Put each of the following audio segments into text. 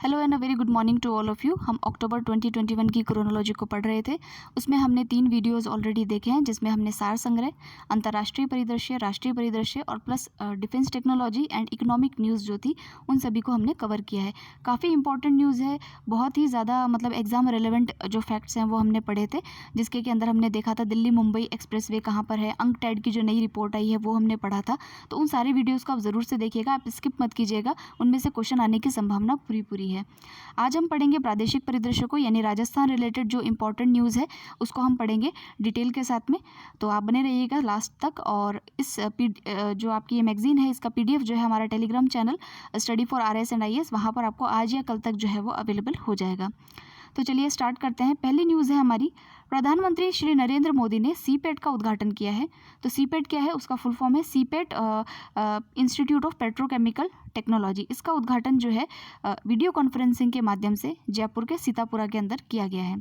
Hello and a very good morning to all of you. हम अक्टूबर 2021 की chronology को पढ़ रहे थे। उसमें हमने 3 वीडियोस ऑलरेडी देखे हैं, जिसमें हमने सार संग्रह, अंतर्राष्ट्रीय परिदृश्य, राष्ट्रीय परिदृश्य और plus defence technology and economic news जो थी उन सभी को हमने कवर किया है। काफ़ी इंपॉर्टेंट न्यूज़ है, बहुत ही ज़्यादा मतलब एग्जाम रिलेवेंट जो फैक्ट्स हैं वो हमने पढ़े थे, जिसके के अंदर हमने देखा था दिल्ली मुंबई एक्सप्रेसवे कहाँ पर है, अंकटैड की जो नई रिपोर्ट आई है वो हमने पढ़ा था। तो उन सारी वीडियोज़ को आप ज़रूर से देखिएगा, आप स्किप मत कीजिएगा, उनमें से क्वेश्चन आने की संभावना पूरी है। आज हम पढ़ेंगे प्रादेशिक परिदृश्य को, यानी राजस्थान रिलेटेड जो इंपॉर्टेंट न्यूज़ है उसको हम पढ़ेंगे डिटेल के साथ में। तो आप बने रहिएगा लास्ट तक। और इस जो आपकी ये मैगजीन है इसका PDF जो है हमारा Telegram channel study for RS and IAS, वहाँ पर आपको आज या कल तक जो है वो अवेलेबल हो जाएगा। तो चलिए स्टार्ट करते हैं। पहली न्यूज़ है हमारी, प्रधानमंत्री श्री नरेंद्र मोदी ने CPET का उद्घाटन किया है। तो CPET क्या है, उसका फुल फॉर्म है CPET institute of petrochemical technology. इसका उद्घाटन जो है वीडियो कॉन्फ्रेंसिंग के माध्यम से जयपुर के सीतापुरा के अंदर किया गया है।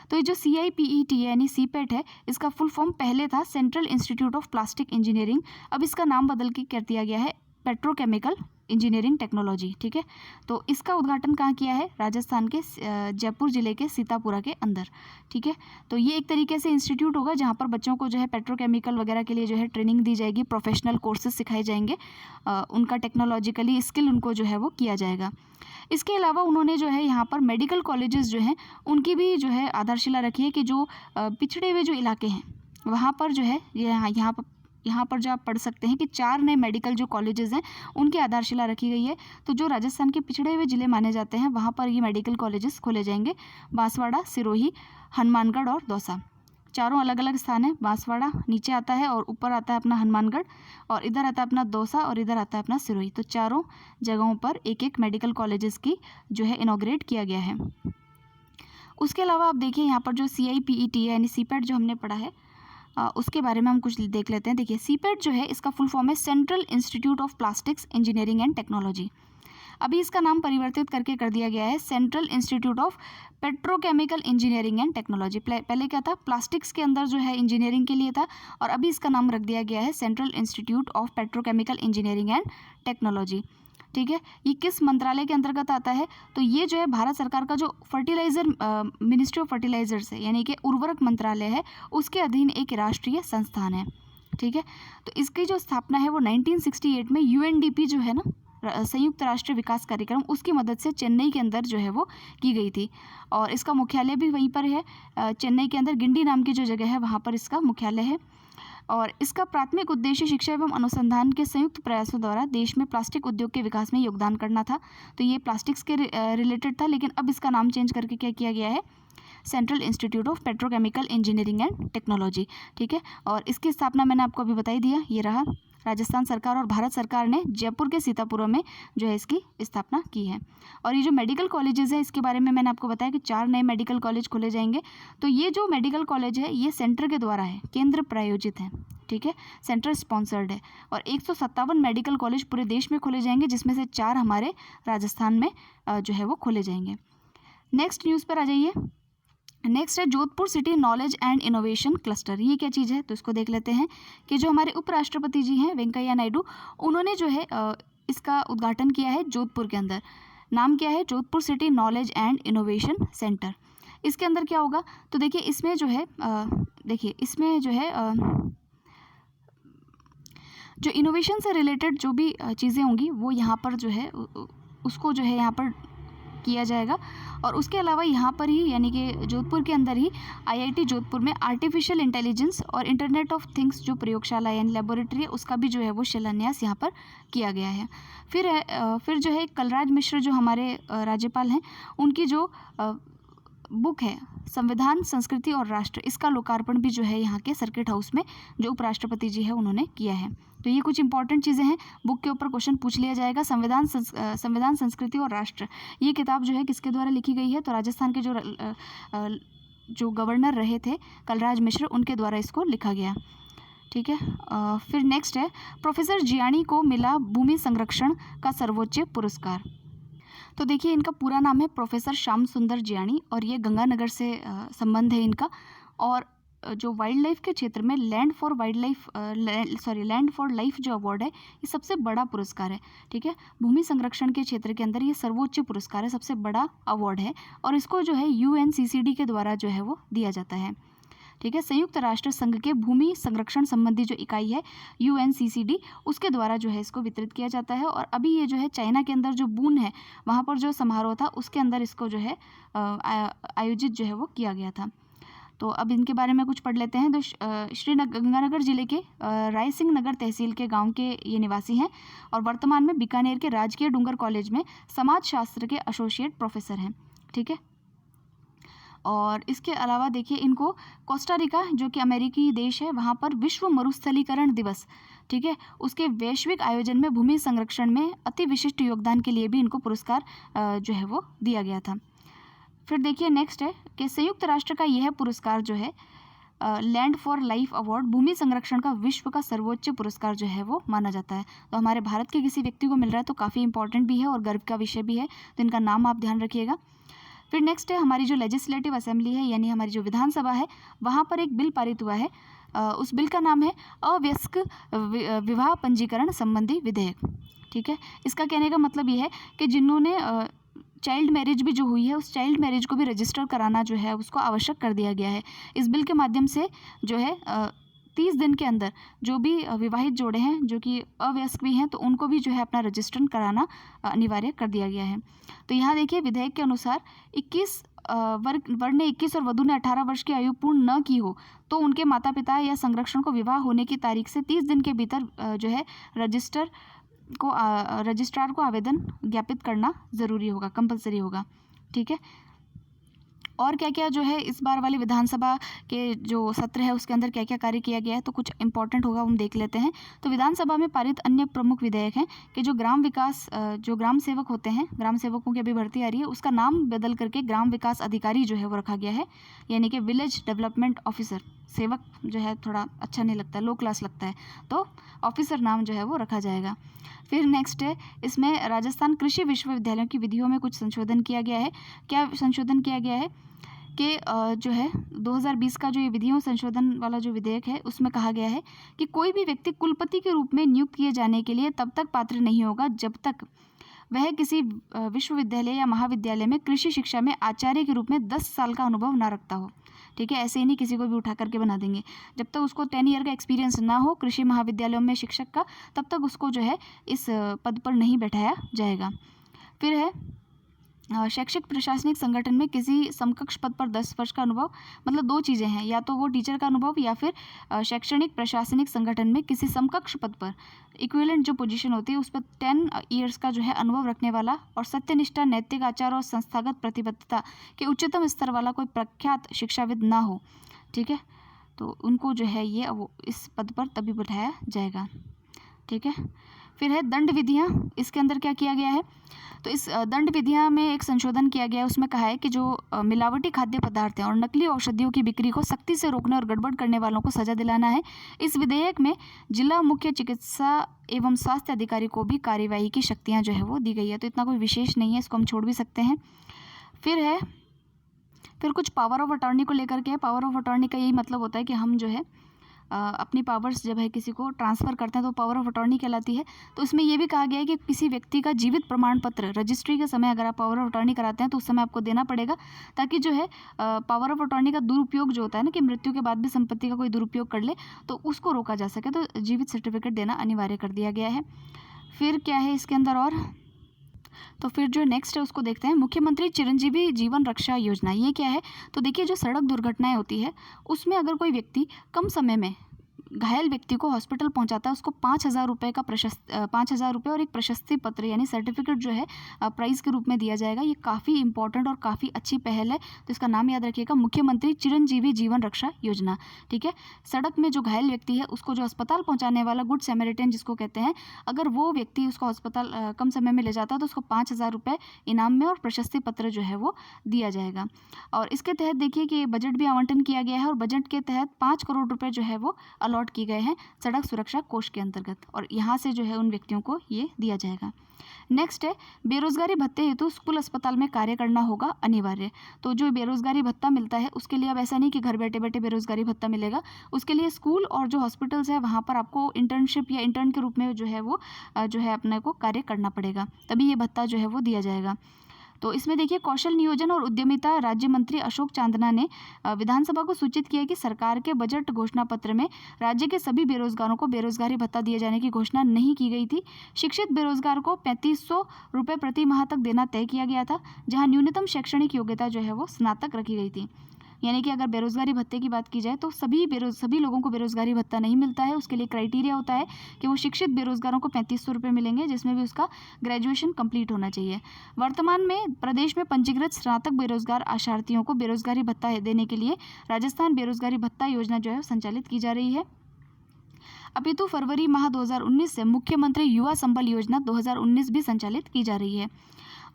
तो ये जो CIPET है यानी CPET है, इसका फुल फॉर्म पहले था central institute of plastic engineering, अब इसका नाम बदल के कर दिया गया है पेट्रोकेमिकल इंजीनियरिंग टेक्नोलॉजी। ठीक है, तो इसका उद्घाटन कहाँ किया है, राजस्थान के जयपुर ज़िले के सीतापुरा के अंदर। ठीक है, तो ये एक तरीके से इंस्टीट्यूट होगा जहाँ पर बच्चों को जो है पेट्रोकेमिकल वगैरह के लिए जो है ट्रेनिंग दी जाएगी, प्रोफेशनल कोर्सेज सिखाए जाएंगे, उनका टेक्नोलॉजिकली स्किल उनको जो है वो किया जाएगा। इसके अलावा उन्होंने जो है यहाँ पर मेडिकल कॉलेजेस जो हैं उनकी भी जो है आधारशिला रखी है कि जो पिछड़े हुए जो इलाके हैं वहाँ पर जो है यहाँ पर जो आप पढ़ सकते हैं कि 4 नए मेडिकल जो कॉलेजेस हैं उनकी आधारशिला रखी गई है। तो जो राजस्थान के पिछड़े हुए ज़िले माने जाते हैं वहाँ पर ये मेडिकल कॉलेजेस खोले जाएंगे, बांसवाड़ा, सिरोही, हनुमानगढ़ और दौसा। चारों अलग अलग स्थान है, बांसवाड़ा नीचे आता है और ऊपर आता है अपना हनुमानगढ़, और इधर आता है अपना दौसा और इधर आता है अपना सिरोही। तो चारों जगहों पर एक एक मेडिकल कॉलेजेस की जो है इनॉग्रेट किया गया है। उसके अलावा आप देखिए यहाँ पर जो CIPET है यानी CPET जो हमने पढ़ा है उसके बारे में हम कुछ देख लेते हैं। देखिए CPET जो है इसका फुल फॉर्म है central institute of plastics engineering and technology. अभी इसका नाम परिवर्तित करके कर दिया गया है central institute of petrochemical engineering and technology. पहले क्या था, प्लास्टिक्स के अंदर जो है इंजीनियरिंग के लिए था, और अभी इसका नाम रख दिया गया है central institute of petrochemical engineering and technology. ठीक है, ये किस मंत्रालय के अंतर्गत आता है, तो ये जो है भारत सरकार का जो फर्टिलाइज़र मिनिस्ट्री ऑफ फर्टिलाइजर्स है यानी कि उर्वरक मंत्रालय है, उसके अधीन एक राष्ट्रीय संस्थान है। ठीक है, तो इसकी जो स्थापना है वो 1968 में UNDP जो है ना, संयुक्त राष्ट्र विकास कार्यक्रम, उसकी मदद से चेन्नई के अंदर जो है वो की गई थी, और इसका मुख्यालय भी वहीं पर है। चेन्नई के अंदर गिंडी नाम की जो जगह है वहाँ पर इसका मुख्यालय है। और इसका प्राथमिक उद्देश्य शिक्षा एवं अनुसंधान के संयुक्त प्रयासों द्वारा देश में प्लास्टिक उद्योग के विकास में योगदान करना था। तो ये प्लास्टिक्स के रिलेटेड था, लेकिन अब इसका नाम चेंज करके क्या किया गया है, central institute of petrochemical engineering and technology. ठीक है, और इसकी स्थापना मैंने आपको अभी बताई दिया, ये रहा, राजस्थान सरकार और भारत सरकार ने जयपुर के सीतापुरा में जो है इसकी स्थापना की है। और ये जो मेडिकल कॉलेजेस है इसके बारे में मैंने आपको बताया कि 4 नए मेडिकल कॉलेज खोले जाएंगे। तो ये जो मेडिकल कॉलेज है ये सेंटर के द्वारा है, केंद्र प्रायोजित है। ठीक है, सेंटर स्पॉन्सर्ड है, और 157 मेडिकल कॉलेज पूरे देश में खोले जाएंगे, जिसमें से 4 हमारे राजस्थान में जो है वो खोले जाएंगे। नेक्स्ट न्यूज़ पर आ जाइए। नेक्स्ट है Jodhpur city knowledge and innovation cluster. ये क्या चीज़ है, तो इसको देख लेते हैं कि जो हमारे उपराष्ट्रपति जी हैं वेंकैया नायडू, उन्होंने जो है इसका उद्घाटन किया है जोधपुर के अंदर। नाम क्या है, Jodhpur city knowledge and innovation centre. इसके अंदर क्या होगा, तो देखिए इसमें जो है इसमें जो है जो इनोवेशन से रिलेटेड जो भी चीज़ें होंगी वो यहाँ पर जो है उसको जो है यहाँ पर किया जाएगा। और उसके अलावा यहाँ पर ही यानी कि जोधपुर के अंदर ही IIT जोधपुर में आर्टिफिशियल इंटेलिजेंस और इंटरनेट ऑफ थिंग्स जो प्रयोगशाला यानी लेबोरेटरी है उसका भी जो है वो शिलान्यास यहाँ पर किया गया है। फिर जो है कलराज मिश्र जो हमारे राज्यपाल हैं, उनकी जो बुक है संविधान, संस्कृति और राष्ट्र, इसका लोकार्पण भी जो है यहाँ के सर्किट हाउस में जो उपराष्ट्रपति जी है उन्होंने किया है। तो ये कुछ इंपॉर्टेंट चीज़ें हैं, बुक के ऊपर क्वेश्चन पूछ लिया जाएगा। संविधान, संस्कृति और राष्ट्र, ये किताब जो है किसके द्वारा लिखी गई है, तो राजस्थान के जो गवर्नर रहे थे कलराज मिश्र, उनके द्वारा इसको लिखा गया। ठीक है, फिर नेक्स्ट है प्रोफेसर जियानी को मिला भूमि संरक्षण का सर्वोच्च पुरस्कार। तो देखिए इनका पूरा नाम है प्रोफेसर श्याम सुंदर जियानी, और ये गंगानगर से संबंध है इनका। और जो वाइल्ड लाइफ के क्षेत्र में लैंड फॉर लाइफ जो अवार्ड है ये सबसे बड़ा पुरस्कार है। ठीक है, भूमि संरक्षण के क्षेत्र के अंदर ये सर्वोच्च पुरस्कार है, सबसे बड़ा अवार्ड है और इसको जो है UNCCD के द्वारा जो है वो दिया जाता है। ठीक है, संयुक्त राष्ट्र संघ के भूमि संरक्षण संबंधी जो इकाई है UNCCD, उसके द्वारा जो है इसको वितरित किया जाता है। और अभी ये जो है चाइना के अंदर जो बून है वहाँ पर जो समारोह था उसके अंदर इसको जो है आयोजित जो है वो किया गया था। तो अब इनके बारे में कुछ पढ़ लेते हैं। तो गंगानगर जिले के रायसिंह नगर तहसील के गांव के ये निवासी हैं और वर्तमान में बीकानेर के राजकीय डूंगर कॉलेज में समाजशास्त्र के एसोसिएट प्रोफेसर हैं। ठीक है, और इसके अलावा देखिए इनको कोस्टारिका जो कि अमेरिकी देश है वहाँ पर विश्व मरुस्थलीकरण दिवस, ठीक है, उसके वैश्विक आयोजन में भूमि संरक्षण में अति विशिष्ट योगदान के लिए भी इनको पुरस्कार जो है वो दिया गया था। फिर देखिए नेक्स्ट है कि संयुक्त राष्ट्र का यह पुरस्कार जो है लैंड फॉर लाइफ अवार्ड भूमि संरक्षण का विश्व का सर्वोच्च पुरस्कार जो है वो माना जाता है। तो हमारे भारत के किसी व्यक्ति को मिल रहा है तो काफ़ी इंपॉर्टेंट भी है और गर्व का विषय भी है, तो इनका नाम आप ध्यान रखिएगा। फिर नेक्स्ट है हमारी जो लेजिस्लेटिव असेंबली है यानी हमारी जो विधानसभा है वहाँ पर एक बिल पारित हुआ है। उस बिल का नाम है अवयस्क विवाह पंजीकरण संबंधी विधेयक। ठीक है, इसका कहने का मतलब ये है कि जिन्होंने चाइल्ड मैरिज भी जो हुई है उस चाइल्ड मैरिज को भी रजिस्टर कराना जो है उसको आवश्यक कर दिया गया है। इस बिल के माध्यम से जो है 30 दिन के अंदर जो भी विवाहित जोड़े हैं जो कि अवयस्क भी हैं तो उनको भी जो है अपना रजिस्ट्रेशन कराना अनिवार्य कर दिया गया है। तो यहाँ देखिए विधेयक के अनुसार 21 वर्ण ने 21 और वधु ने 18 वर्ष की आयु पूर्ण न की हो तो उनके माता पिता या संरक्षण को विवाह होने की तारीख से 30 दिन के भीतर जो है रजिस्ट्रार को आवेदन ज्ञापित करना ज़रूरी होगा, कंपलसरी होगा। ठीक है, और क्या क्या जो है इस बार वाली विधानसभा के जो सत्र है उसके अंदर क्या क्या कार्य किया गया है तो कुछ इंपॉर्टेंट होगा हम देख लेते हैं। तो विधानसभा में पारित अन्य प्रमुख विधेयक हैं कि जो ग्राम विकास जो ग्राम सेवक होते हैं, ग्राम सेवकों की अभी भर्ती आ रही है, उसका नाम बदल करके ग्राम विकास अधिकारी जो है वो रखा गया है, यानी कि विलेज डेवलपमेंट ऑफिसर। सेवक जो है थोड़ा अच्छा नहीं लगता, लो क्लास लगता है, तो ऑफिसर नाम जो है वो रखा जाएगा। फिर नेक्स्ट है इसमें राजस्थान कृषि विश्वविद्यालयों की विधियों में कुछ संशोधन किया गया है। क्या संशोधन किया गया है कि जो है 2020 का जो ये विधियों संशोधन वाला जो विधेयक है उसमें कहा गया है कि कोई भी व्यक्ति कुलपति के रूप में नियुक्त किए जाने के लिए तब तक पात्र नहीं होगा जब तक वह किसी विश्वविद्यालय या महाविद्यालय में कृषि शिक्षा में आचार्य के रूप में 10 साल का अनुभव ना रखता हो। ठीक है, ऐसे ही नहीं किसी को भी उठा करके बना देंगे। जब तक उसको 10 ईयर का एक्सपीरियंस ना हो कृषि महाविद्यालयों में शिक्षक का, तब तक उसको जो है इस पद पर नहीं बैठाया जाएगा। फिर है शैक्षिक प्रशासनिक संगठन में किसी समकक्ष पद पर 10 वर्ष का अनुभव, मतलब दो चीज़ें हैं, या तो वो टीचर का अनुभव या फिर शैक्षणिक प्रशासनिक संगठन में किसी समकक्ष पद पर इक्विवेलेंट जो पोजीशन होती है उस पर 10 ईयर्स का जो है अनुभव रखने वाला और सत्यनिष्ठा, नैतिक आचार और संस्थागत प्रतिबद्धता के उच्चतम स्तर वाला कोई प्रख्यात शिक्षाविद ना हो। ठीक है, तो उनको जो है ये इस पद पर तभी बैठाया जाएगा। ठीक है, फिर है दंड विधियाँ। इसके अंदर क्या किया गया है तो इस दंड विधियाँ में एक संशोधन किया गया है। उसमें कहा है कि जो मिलावटी खाद्य पदार्थ हैं और नकली औषधियों की बिक्री को सख्ती से रोकने और गड़बड़ करने वालों को सजा दिलाना है। इस विधेयक में जिला मुख्य चिकित्सा एवं स्वास्थ्य अधिकारी को भी कार्यवाही की शक्तियाँ जो है वो दी गई है। तो इतना कोई विशेष नहीं है, इसको हम छोड़ भी सकते हैं। फिर कुछ पावर ऑफ अटॉर्नी को लेकर के। पावर ऑफ अटॉर्नी का यही मतलब होता है कि हम जो है अपनी पावर्स जब है किसी को ट्रांसफ़र करते हैं तो पावर ऑफ अटॉर्नी कहलाती है। तो इसमें यह भी कहा गया है कि किसी व्यक्ति का जीवित प्रमाण पत्र रजिस्ट्री के समय अगर आप पावर ऑफ अटॉर्नी कराते हैं तो उस समय आपको देना पड़ेगा, ताकि जो है पावर ऑफ अटॉर्नी का दुरुपयोग जो होता है ना कि मृत्यु के बाद भी संपत्ति का कोई दुरुपयोग कर ले तो उसको रोका जा सके। तो जीवित सर्टिफिकेट देना अनिवार्य कर दिया गया है। फिर क्या है इसके अंदर और, तो फिर जो नेक्स्ट है उसको देखते हैं। मुख्यमंत्री चिरंजीवी जीवन रक्षा योजना, ये क्या है तो देखिए जो सड़क दुर्घटनाएं होती है उसमें अगर कोई व्यक्ति कम समय में घायल व्यक्ति को हॉस्पिटल पहुंचाता है उसको 5,000 रुपये का 5,000 रुपये और एक प्रशस्ति पत्र यानी सर्टिफिकेट जो है प्राइज़ के रूप में दिया जाएगा। ये काफ़ी इंपॉर्टेंट और काफ़ी अच्छी पहल है, तो इसका नाम याद रखिएगा, मुख्यमंत्री चिरंजीवी जीवन रक्षा योजना। ठीक है, सड़क में जो घायल व्यक्ति है उसको जो अस्पताल पहुँचाने वाला गुड सैमरिटन जिसको कहते हैं, अगर वो व्यक्ति उसको अस्पताल कम समय में ले जाता है तो उसको 5,000 रुपये इनाम में और प्रशस्ति पत्र जो है वो दिया जाएगा। और इसके तहत देखिए कि बजट भी आवंटन किया गया है और बजट के तहत 5 करोड़ रुपये जो है वो अलॉट अलॉट किए गए हैं सड़क सुरक्षा कोष के अंतर्गत, और यहाँ से जो है उन व्यक्तियों को ये दिया जाएगा। नेक्स्ट है बेरोजगारी भत्ते हेतु स्कूल अस्पताल में कार्य करना होगा अनिवार्य। तो जो बेरोजगारी भत्ता मिलता है उसके लिए अब ऐसा नहीं कि घर बैठे बैठे बेरोजगारी भत्ता मिलेगा, उसके लिए स्कूल और जो हॉस्पिटल्स है वहाँ पर आपको इंटर्नशिप या इंटर्न के रूप में जो है वो जो है अपने को कार्य करना पड़ेगा, तभी ये भत्ता जो है वो दिया जाएगा। तो इसमें देखिए कौशल नियोजन और उद्यमिता राज्य मंत्री अशोक चांदना ने विधानसभा को सूचित किया कि सरकार के बजट घोषणा पत्र में राज्य के सभी बेरोजगारों को बेरोजगारी भत्ता दिए जाने की घोषणा नहीं की गई थी। शिक्षित बेरोजगार को 3500 रुपये प्रति माह तक देना तय किया गया था, जहां न्यूनतम शैक्षणिक योग्यता जो है वो स्नातक रखी गई थी। यानी कि अगर बेरोजगारी भत्ते की बात की जाए तो सभी लोगों को बेरोजगारी भत्ता नहीं मिलता है। उसके लिए क्राइटेरिया होता है कि वो शिक्षित बेरोजगारों को 3500 रुपये मिलेंगे, जिसमें भी उसका ग्रेजुएशन कंप्लीट होना चाहिए। वर्तमान में प्रदेश में पंजीकृत स्नातक बेरोजगार आशार्थियों को बेरोजगारी भत्ता देने के लिए राजस्थान बेरोजगारी भत्ता योजना जो है संचालित की जा रही है। अपितु फरवरी माह 2019 से मुख्यमंत्री युवा संबल योजना 2019 भी संचालित की जा रही है,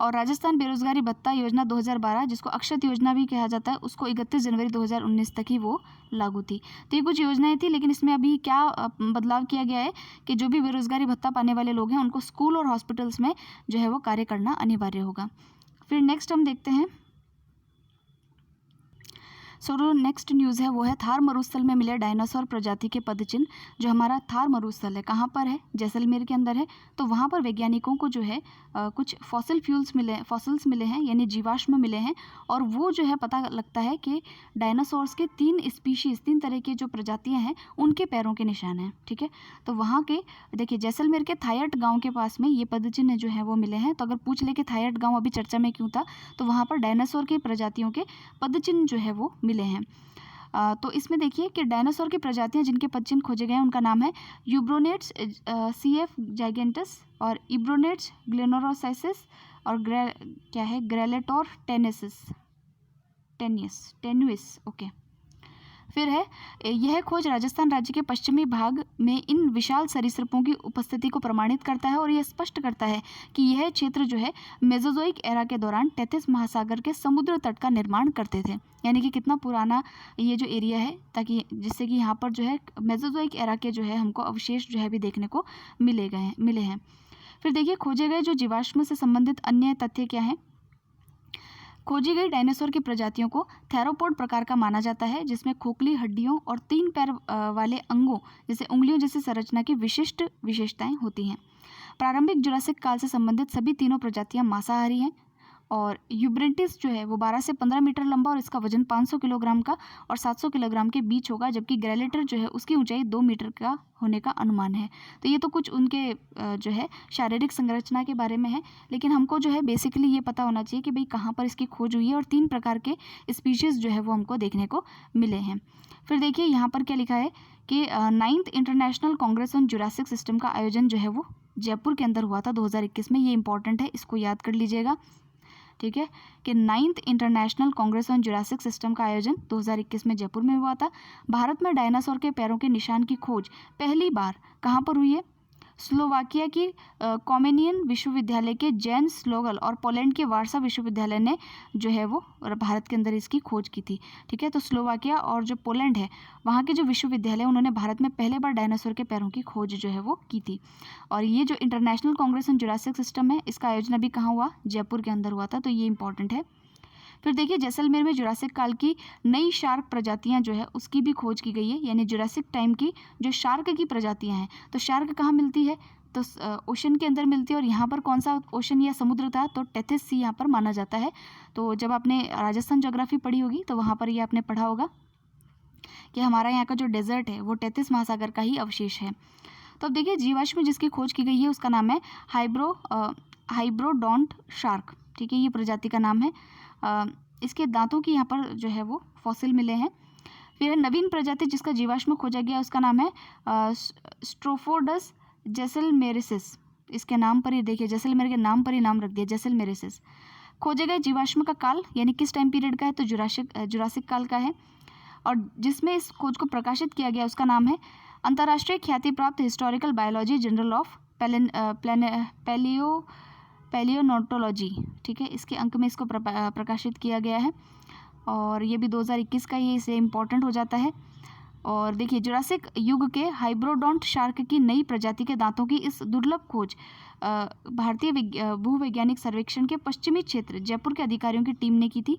और राजस्थान बेरोजगारी भत्ता योजना 2012 जिसको अक्षत योजना भी कहा जाता है उसको 31 जनवरी 2019 तक ही वो लागू थी। तो ये कुछ योजनाएं थी, लेकिन इसमें अभी क्या बदलाव किया गया है कि जो भी बेरोजगारी भत्ता पाने वाले लोग हैं उनको स्कूल और हॉस्पिटल्स में जो है वो कार्य करना अनिवार्य होगा। फिर नेक्स्ट हम देखते हैं, सो नेक्स्ट न्यूज़ है वो है थार मरुस्थल में मिले डायनासोर प्रजाति के पदचिन्ह। जो हमारा थार मरुस्थल है कहाँ पर है, जैसलमेर के अंदर है। तो वहाँ पर वैज्ञानिकों को जो है कुछ फॉसिल्स मिले हैं, यानी जीवाश्म मिले हैं, और वो जो है पता लगता है कि डायनासोर्स के 3 तरह के जो प्रजातियाँ हैं उनके पैरों के निशान हैं। ठीक है, तो वहाँ के देखिए जैसलमेर के थायट गाँव के पास में ये पदचिन्ह जो है वो मिले हैं। तो अगर पूछ ले कि थायट गाँव अभी चर्चा में क्यों था, तो वहाँ पर डायनासोर की प्रजातियों के पदचिन्ह जो है वो मिले हैं। तो इसमें देखिए कि डायनासोर की प्रजातियां जिनके पदचिन्ह खोजे गए हैं उनका नाम है यूब्रोनेट्स CF जाइगेंटस और इब्रोनेट्स ग्लेनोरोसाइसिस और ग्रेलेटोर टेनुइस। ओके, फिर है यह खोज राजस्थान राज्य के पश्चिमी भाग में इन विशाल सरीसृपों की उपस्थिति को प्रमाणित करता है, और यह स्पष्ट करता है कि यह क्षेत्र जो है मेसोजोइक एरा के दौरान टेथिस महासागर के समुद्र तट का निर्माण करते थे। यानी कि कितना पुराना ये जो एरिया है, ताकि जिससे कि यहाँ पर जो है मेसोजोइक एरा के जो है हमको अवशेष जो है भी देखने को मिले हैं। फिर देखिए खोजे गए जो जीवाश्म से संबंधित अन्य तथ्य क्या हैं। खोजी गई डायनासोर की प्रजातियों को थेरोपोड प्रकार का माना जाता है, जिसमें खोखली हड्डियों और 3 पैर वाले अंगों जैसे उंगलियों जैसी संरचना की विशिष्ट विशेषताएं होती हैं। प्रारंभिक जुरासिक काल से संबंधित सभी तीनों प्रजातियां मांसाहारी हैं, और यूब्रेंटिस जो है वो 12 से 15 मीटर लंबा और इसका वजन 500 किलोग्राम का और 700 किलोग्राम के बीच होगा, जबकि ग्रेलेटर जो है उसकी ऊंचाई 2 मीटर का होने का अनुमान है। तो ये तो कुछ उनके जो है शारीरिक संरचना के बारे में है, लेकिन हमको जो है बेसिकली ये पता होना चाहिए कि भाई कहाँ पर इसकी खोज हुई है, और 3 प्रकार के स्पीशीज़ जो है वो हमको देखने को मिले हैं। फिर देखिए यहाँ पर क्या लिखा है कि 9th international Congress on Jurassic system का आयोजन जो है वो जयपुर के अंदर हुआ था 2021 में। ये इंपॉर्टेंट है, इसको याद कर लीजिएगा। ठीक है, कि 9th international Congress on Jurassic system का आयोजन 2021 में जयपुर में हुआ था। भारत में डायनासोर के पैरों के निशान की खोज पहली बार कहाँ पर हुई है। स्लोवाकिया की कॉमेनियन विश्वविद्यालय के जैन स्लोगल और पोलैंड के वार्सा विश्वविद्यालय ने जो है वो भारत के अंदर इसकी खोज की थी। ठीक है, तो स्लोवाकिया और जो पोलैंड है वहाँ के जो विश्वविद्यालय उन्होंने भारत में पहले बार डायनासोर के पैरों की खोज जो है वो की थी। और ये जो international Congress on Jurassic system है इसका आयोजन अभी कहाँ हुआ, जयपुर के अंदर हुआ था। तो ये इंपॉर्टेंट है। फिर देखिए जैसलमेर में जुरासिक काल की नई शार्क प्रजातियां जो है उसकी भी खोज की गई है, यानी जुरासिक टाइम की जो शार्क की प्रजातियां हैं। तो शार्क कहाँ मिलती है, तो ओशन के अंदर मिलती है, और यहाँ पर कौन सा ओशन या समुद्र था, तो टेथिस सी यहाँ पर माना जाता है। तो जब आपने राजस्थान ज्योग्राफी पढ़ी होगी तो वहाँ पर ये आपने पढ़ा होगा कि हमारा यहाँ का जो डेजर्ट है वो टेथिस महासागर का ही अवशेष है। तो अब देखिए जीवाश्म जिसकी खोज की गई है उसका नाम है हाइब्रोडोंट शार्क। ठीक है, ये प्रजाति का नाम है। इसके दांतों की यहाँ पर जो है वो फॉसिल मिले हैं। फिर नवीन प्रजाति जिसका जीवाश्म खोजा गया उसका नाम है स्ट्रोफोडस जैसलमेरिसिस। इसके नाम पर ही देखिए, जैसलमेर के नाम पर ही नाम रख दिया जैसलमेरिसिस। खोजे गए जीवाश्म का काल यानी किस टाइम पीरियड का है, तो जुरासिक काल का है। और जिसमें इस खोज को प्रकाशित किया गया उसका नाम है अंतर्राष्ट्रीय ख्याति प्राप्त हिस्टोरिकल बायोलॉजी जर्नल ऑफ पैलियोनोटोलॉजी। ठीक है, इसके अंक में इसको प्रकाशित किया गया है, और ये भी 2021 का ही, इसे इम्पॉर्टेंट हो जाता है। और देखिए जुरासिक युग के हाइब्रोडोंट शार्क की नई प्रजाति के दांतों की इस दुर्लभ खोज भारतीय भूवैज्ञानिक सर्वेक्षण के पश्चिमी क्षेत्र जयपुर के अधिकारियों की टीम ने की थी।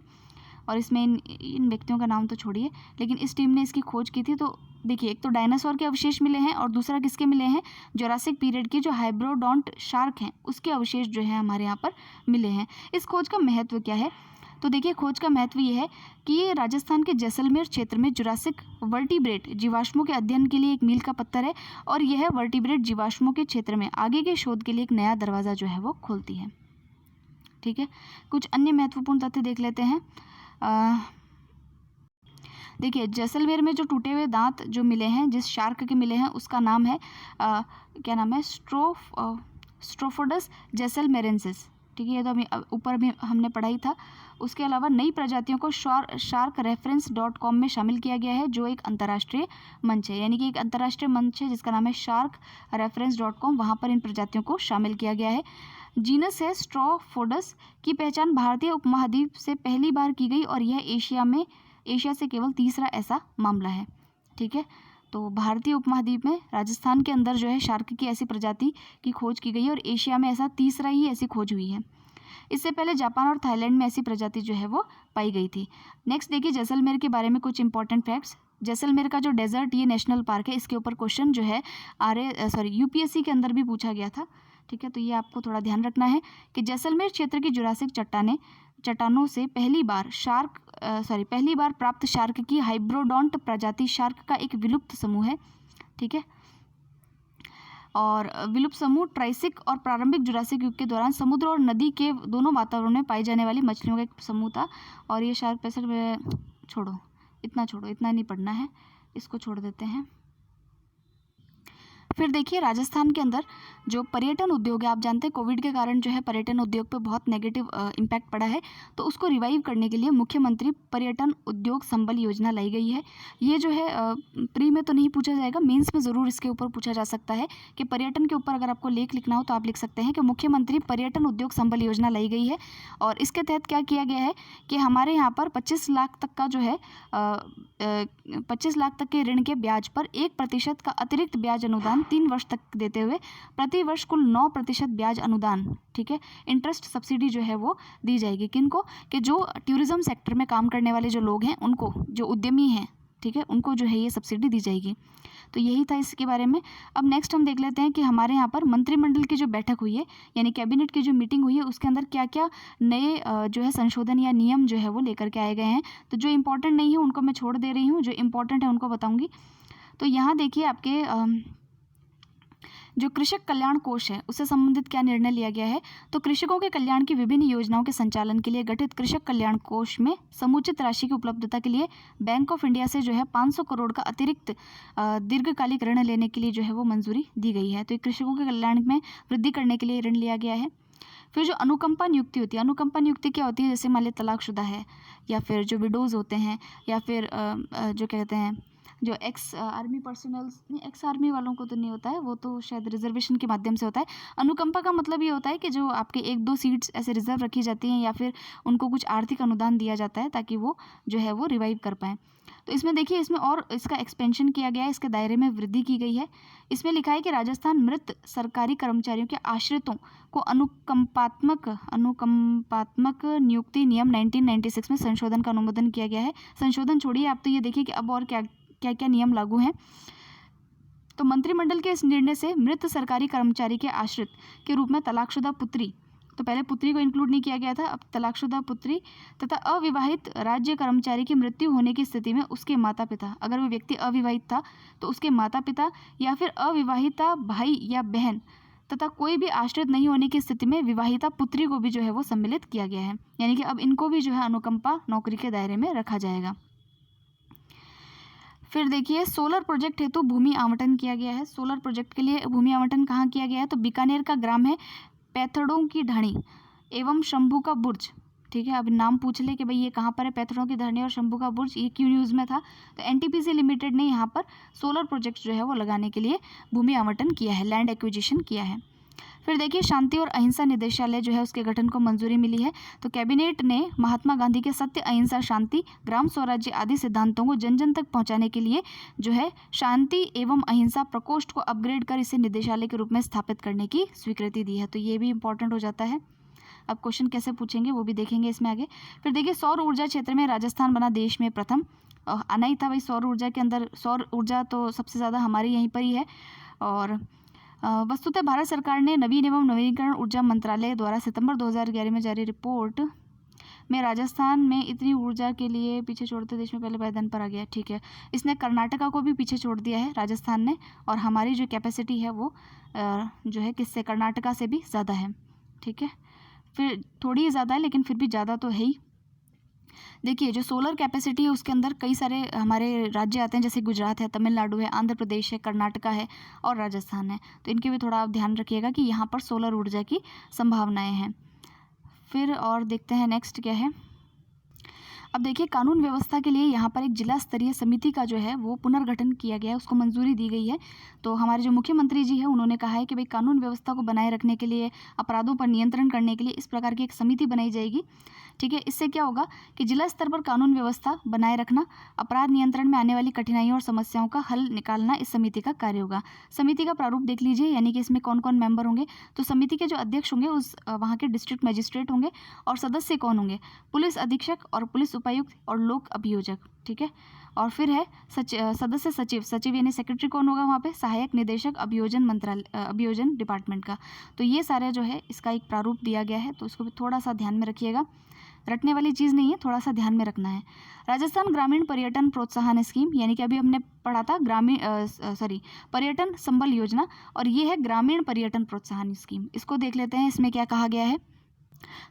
और इसमें इन व्यक्तियों का नाम तो छोड़िए, लेकिन इस टीम ने इसकी खोज की थी। तो देखिए एक तो डायनासोर के अवशेष मिले हैं और दूसरा किसके मिले हैं, जुरासिक पीरियड के जो हाइब्रोडोंट शार्क हैं उसके अवशेष जो है हमारे यहाँ पर मिले हैं। इस खोज का महत्व क्या है, तो देखिए खोज का महत्व ये है कि ये राजस्थान के जैसलमेर क्षेत्र में जुरासिक वर्टिब्रेट जीवाश्मों के अध्ययन के लिए एक मील का पत्थर है और यह वर्टिब्रेट जीवाश्मों के क्षेत्र में आगे के शोध के लिए एक नया दरवाज़ा जो है वो खोलती है। ठीक है, कुछ अन्य महत्वपूर्ण तथ्य देख लेते हैं। देखिए जैसलमेर में जो टूटे हुए दांत जो मिले हैं, जिस शार्क के मिले हैं उसका नाम है क्या नाम है, स्ट्रोफोडस जैसलमेरेंसिस। ठीक है, ये तो अभी ऊपर भी हमने पढ़ाई था। उसके अलावा नई प्रजातियों को sharkreference.com में शामिल किया गया है, जो एक अंतर्राष्ट्रीय मंच है, यानी कि एक अंतर्राष्ट्रीय मंच है जिसका नाम है sharkreference.com। वहाँ पर इन प्रजातियों को शामिल किया गया है। जीनस है स्ट्रोफोडस की पहचान भारतीय उपमहाद्वीप से पहली बार की गई और यह एशिया से केवल तीसरा ऐसा मामला है। ठीक है, तो भारतीय उपमहाद्वीप में राजस्थान के अंदर जो है शार्क की ऐसी प्रजाति की खोज की गई है और एशिया में ऐसा तीसरा ही ऐसी खोज हुई है। इससे पहले जापान और थाईलैंड में ऐसी प्रजाति जो है वो पाई गई थी। नेक्स्ट देखिए जैसलमेर के बारे में कुछ इंपॉर्टेंट फैक्ट्स। जैसलमेर का जो डेजर्ट ये नेशनल पार्क है, इसके ऊपर क्वेश्चन जो है यूपीएससी के अंदर भी पूछा गया था। ठीक है, तो ये आपको थोड़ा ध्यान रखना है कि जैसलमेर क्षेत्र की जुरासिक चट्टानों से पहली बार प्राप्त शार्क की हाइब्रोडोंट प्रजाति शार्क का एक विलुप्त समूह है। ठीक है, और विलुप्त समूह ट्राइसिक और प्रारंभिक जुरासिक युग के दौरान समुद्र और नदी के दोनों वातावरण में पाई जाने वाली मछलियों का एक समूह था। और ये शार्क छोड़ो, इतना नहीं पढ़ना है, इसको छोड़ देते हैं। फिर देखिए राजस्थान के अंदर जो पर्यटन उद्योग है, आप जानते हैं कोविड के कारण जो है पर्यटन उद्योग पे बहुत नेगेटिव इम्पैक्ट पड़ा है, तो उसको रिवाइव करने के लिए मुख्यमंत्री पर्यटन उद्योग संबल योजना लाई गई है। ये जो है प्री में तो नहीं पूछा जाएगा, मेंस में ज़रूर इसके ऊपर पूछा जा सकता है कि पर्यटन के ऊपर अगर आपको लेख लिखना हो तो आप लिख सकते हैं कि मुख्यमंत्री पर्यटन उद्योग संबल योजना लाई गई है। और इसके तहत क्या किया गया है कि हमारे यहाँ पर 25 लाख तक का जो है 25 लाख तक के ऋण के ब्याज पर 1% का अतिरिक्त ब्याज अनुदान 3 वर्ष तक देते हुए प्रति वर्ष कुल 9% ब्याज अनुदान, ठीक है, इंटरेस्ट सब्सिडी जो है वो दी जाएगी। किनको? कि जो टूरिज्म सेक्टर में काम करने वाले जो लोग हैं उनको, जो उद्यमी हैं, ठीक है, उनको जो है ये सब्सिडी दी जाएगी। तो यही था इसके बारे में। अब नेक्स्ट हम देख लेते हैं कि हमारे यहाँ पर मंत्रिमंडल की जो बैठक हुई है, यानी कैबिनेट की जो मीटिंग हुई है, उसके अंदर क्या क्या नए जो है संशोधन या नियम जो है वो लेकर के आए गए हैं। तो जो इम्पोर्टेंट नहीं है उनको मैं छोड़ दे रही हूँ, जो इम्पोर्टेंट है उनको बताऊँगी। तो यहाँ देखिए आपके जो कृषक कल्याण कोष है उससे संबंधित क्या निर्णय लिया गया है। तो कृषकों के कल्याण की विभिन्न योजनाओं के संचालन के लिए गठित कृषक कल्याण कोष में समुचित राशि की उपलब्धता के लिए बैंक ऑफ इंडिया से जो है 500 करोड़ का अतिरिक्त दीर्घकालिक ऋण लेने के लिए जो है वो मंजूरी दी गई है। तो ये कृषकों के कल्याण में वृद्धि करने के लिए ऋण लिया गया है। फिर जो अनुकंपा नियुक्ति होती है, अनुकंपा नियुक्ति क्या होती है, जैसे मान लिया तलाकशुदा है या फिर जो विडोज़ होते हैं या फिर जो क्या कहते हैं जो एक्स आर्मी पर्सनल्स, नहीं एक्स आर्मी वालों को तो नहीं होता है, वो तो शायद रिजर्वेशन के माध्यम से होता है। अनुकंपा का मतलब ये होता है कि जो आपके 1-2 सीट्स ऐसे रिजर्व रखी जाती हैं या फिर उनको कुछ आर्थिक अनुदान दिया जाता है ताकि वो जो है वो रिवाइव कर पाएँ। तो इसमें देखिए इसमें और इसका एक्सपेंशन किया गया है, इसके दायरे में वृद्धि की गई है। इसमें लिखा है कि राजस्थान मृत सरकारी कर्मचारियों के आश्रितों को अनुकंपात्मक नियुक्ति नियम 1996 में संशोधन का अनुमोदन किया गया है। संशोधन छोड़िए, आप तो ये देखिए कि अब और क्या क्या नियम लागू हैं। तो मंत्रिमंडल के इस निर्णय से मृत सरकारी कर्मचारी के आश्रित के रूप में तलाकशुदा पुत्री, तो पहले पुत्री को इंक्लूड नहीं किया गया था, अब तलाकशुदा पुत्री तथा अविवाहित राज्य कर्मचारी की मृत्यु होने की स्थिति में उसके माता पिता, अगर वो व्यक्ति अविवाहित था तो उसके माता पिता या फिर अविवाहिता भाई या बहन तथा कोई भी आश्रित नहीं होने की स्थिति में विवाहिता पुत्री को भी जो है वो सम्मिलित किया गया है। यानी कि अब इनको भी जो है अनुकंपा नौकरी के दायरे में रखा जाएगा। फिर देखिए सोलर प्रोजेक्ट हेतु भूमि आवंटन किया गया है। सोलर प्रोजेक्ट के लिए भूमि आवंटन कहाँ किया गया है, तो बीकानेर का ग्राम है पैथड़ों की ढाणी एवं शंभू का बुर्ज। ठीक है, अब नाम पूछ ले कि भाई ये कहाँ पर है, पैथड़ों की ढाणी और शंभू का बुर्ज, ये क्यों न्यूज़ में था। तो एनटीपीसी लिमिटेड ने यहाँ पर सोलर प्रोजेक्ट जो है वो लगाने के लिए भूमि आवंटन किया है, लैंड एक्विजिशन किया है। फिर देखिए शांति और अहिंसा निदेशालय जो है उसके गठन को मंजूरी मिली है। तो कैबिनेट ने महात्मा गांधी के सत्य, अहिंसा, शांति, ग्राम स्वराज्य आदि सिद्धांतों को जन जन तक पहुंचाने के लिए जो है शांति एवं अहिंसा प्रकोष्ठ को अपग्रेड कर इसे निदेशालय के रूप में स्थापित करने की स्वीकृति दी है। तो ये भी इंपॉर्टेंट हो जाता है। अब क्वेश्चन कैसे पूछेंगे वो भी देखेंगे इसमें आगे। फिर देखिए सौर ऊर्जा क्षेत्र में राजस्थान बना देश में प्रथम। आना ही था भाई सौर ऊर्जा के अंदर, सौर ऊर्जा तो सबसे ज़्यादा हमारी यहीं पर ही है। और वस्तुतः भारत सरकार ने नवीन एवं नवीनीकरण ऊर्जा मंत्रालय द्वारा सितंबर 2011 में जारी रिपोर्ट में राजस्थान में इतनी ऊर्जा के लिए पीछे छोड़ते देश में पहले पायदान पर आ गया। ठीक है, इसने कर्नाटका को भी पीछे छोड़ दिया है राजस्थान ने, और हमारी जो कैपेसिटी है वो जो है किससे, कर्नाटका से भी ज़्यादा है। ठीक है, फिर थोड़ी ज़्यादा है लेकिन फिर भी ज़्यादा तो है ही। देखिए जो सोलर कैपेसिटी है उसके अंदर कई सारे हमारे राज्य आते हैं, जैसे गुजरात है, तमिलनाडु है, आंध्र प्रदेश है, कर्नाटका है और राजस्थान है। तो इनके भी थोड़ा आप ध्यान रखिएगा कि यहाँ पर सोलर ऊर्जा की संभावनाएं हैं। फिर और देखते हैं नेक्स्ट क्या है। अब देखिए कानून व्यवस्था के लिए यहाँ पर एक जिला स्तरीय समिति का जो है वो पुनर्गठन किया गया है, उसको मंजूरी दी गई है। तो हमारे जो मुख्यमंत्री जी हैं उन्होंने कहा है कि भाई कानून व्यवस्था को बनाए रखने के लिए, अपराधों पर नियंत्रण करने के लिए इस प्रकार की एक समिति बनाई जाएगी। ठीक है, इससे क्या होगा कि जिला स्तर पर कानून व्यवस्था बनाए रखना, अपराध नियंत्रण में आने वाली कठिनाइयों और समस्याओं का हल निकालना इस समिति का कार्य होगा। समिति का प्रारूप देख लीजिए, यानी कि इसमें कौन कौन मेंबर होंगे। तो समिति के जो अध्यक्ष होंगे उस वहाँ के डिस्ट्रिक्ट मजिस्ट्रेट होंगे, और सदस्य कौन होंगे, पुलिस अधीक्षक और पुलिस उपायुक्त और लोक अभियोजक। ठीक है, और फिर है सदस्य सचिव, सचिव यानी सेक्रेटरी कौन होगा वहाँ पे, सहायक निदेशक अभियोजन मंत्रालय, अभियोजन डिपार्टमेंट का। तो ये सारे जो है इसका एक प्रारूप दिया गया है, तो इसको भी थोड़ा सा ध्यान में रखिएगा। रटने वाली चीज़ नहीं है, थोड़ा सा ध्यान में रखना है। राजस्थान ग्रामीण पर्यटन प्रोत्साहन स्कीम, यानी कि अभी हमने पढ़ा था पर्यटन संबल योजना, और ये है ग्रामीण पर्यटन प्रोत्साहन स्कीम। इसको देख लेते हैं इसमें क्या कहा गया है।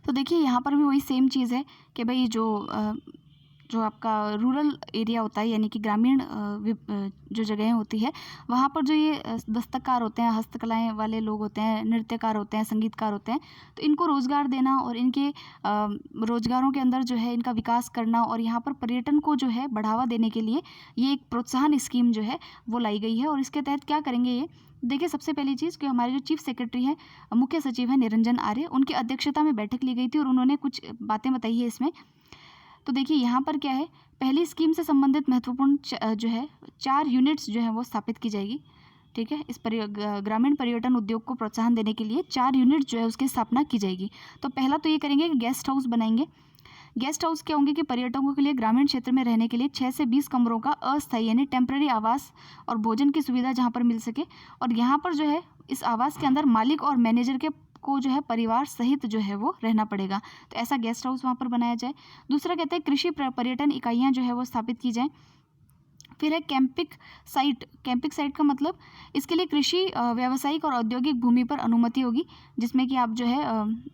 तो देखिए यहाँ पर भी वही सेम चीज़ है कि भाई जो आपका रूरल एरिया होता है, यानी कि ग्रामीण जो जगहें होती है, वहाँ पर जो ये दस्तकार होते हैं, हस्तकलाएं वाले लोग होते हैं, नृत्यकार होते हैं, संगीतकार होते हैं, तो इनको रोज़गार देना और इनके रोज़गारों के अंदर जो है इनका विकास करना, और यहाँ पर पर्यटन को जो है बढ़ावा देने के लिए ये एक प्रोत्साहन स्कीम जो है वो लाई गई है। और इसके तहत क्या करेंगे ये देखिए, सबसे पहली चीज़ कि हमारे जो चीफ सेक्रेटरी हैं, मुख्य सचिव हैं निरंजन आर्य, उनकी अध्यक्षता में बैठक ली गई थी और उन्होंने कुछ बातें बताई है इसमें। तो देखिए यहाँ पर क्या है, पहली स्कीम से संबंधित महत्वपूर्ण जो है 4 यूनिट्स जो है वो स्थापित की जाएगी। ठीक है, इस ग्रामीण पर्यटन उद्योग को प्रोत्साहन देने के लिए 4 यूनिट जो है उसकी स्थापना की जाएगी। तो पहला तो ये करेंगे कि गेस्ट हाउस बनाएंगे। गेस्ट हाउस क्या होंगे कि पर्यटकों के लिए ग्रामीण क्षेत्र में रहने के लिए 6 से 20 कमरों का अस्थायी यानी टेम्पररी आवास और भोजन की सुविधा जहाँ पर मिल सके, और यहाँ पर जो है इस आवास के अंदर मालिक और मैनेजर के को जो है परिवार सहित जो है वो रहना पड़ेगा। तो ऐसा गेस्ट हाउस वहाँ पर बनाया जाए। दूसरा कहते हैं कृषि पर्यटन इकाइयाँ जो है वो स्थापित की जाएँ। फिर है कैंपिंग साइट। कैंपिंग साइट का मतलब इसके लिए कृषि, व्यावसायिक और औद्योगिक भूमि पर अनुमति होगी, जिसमें कि आप जो है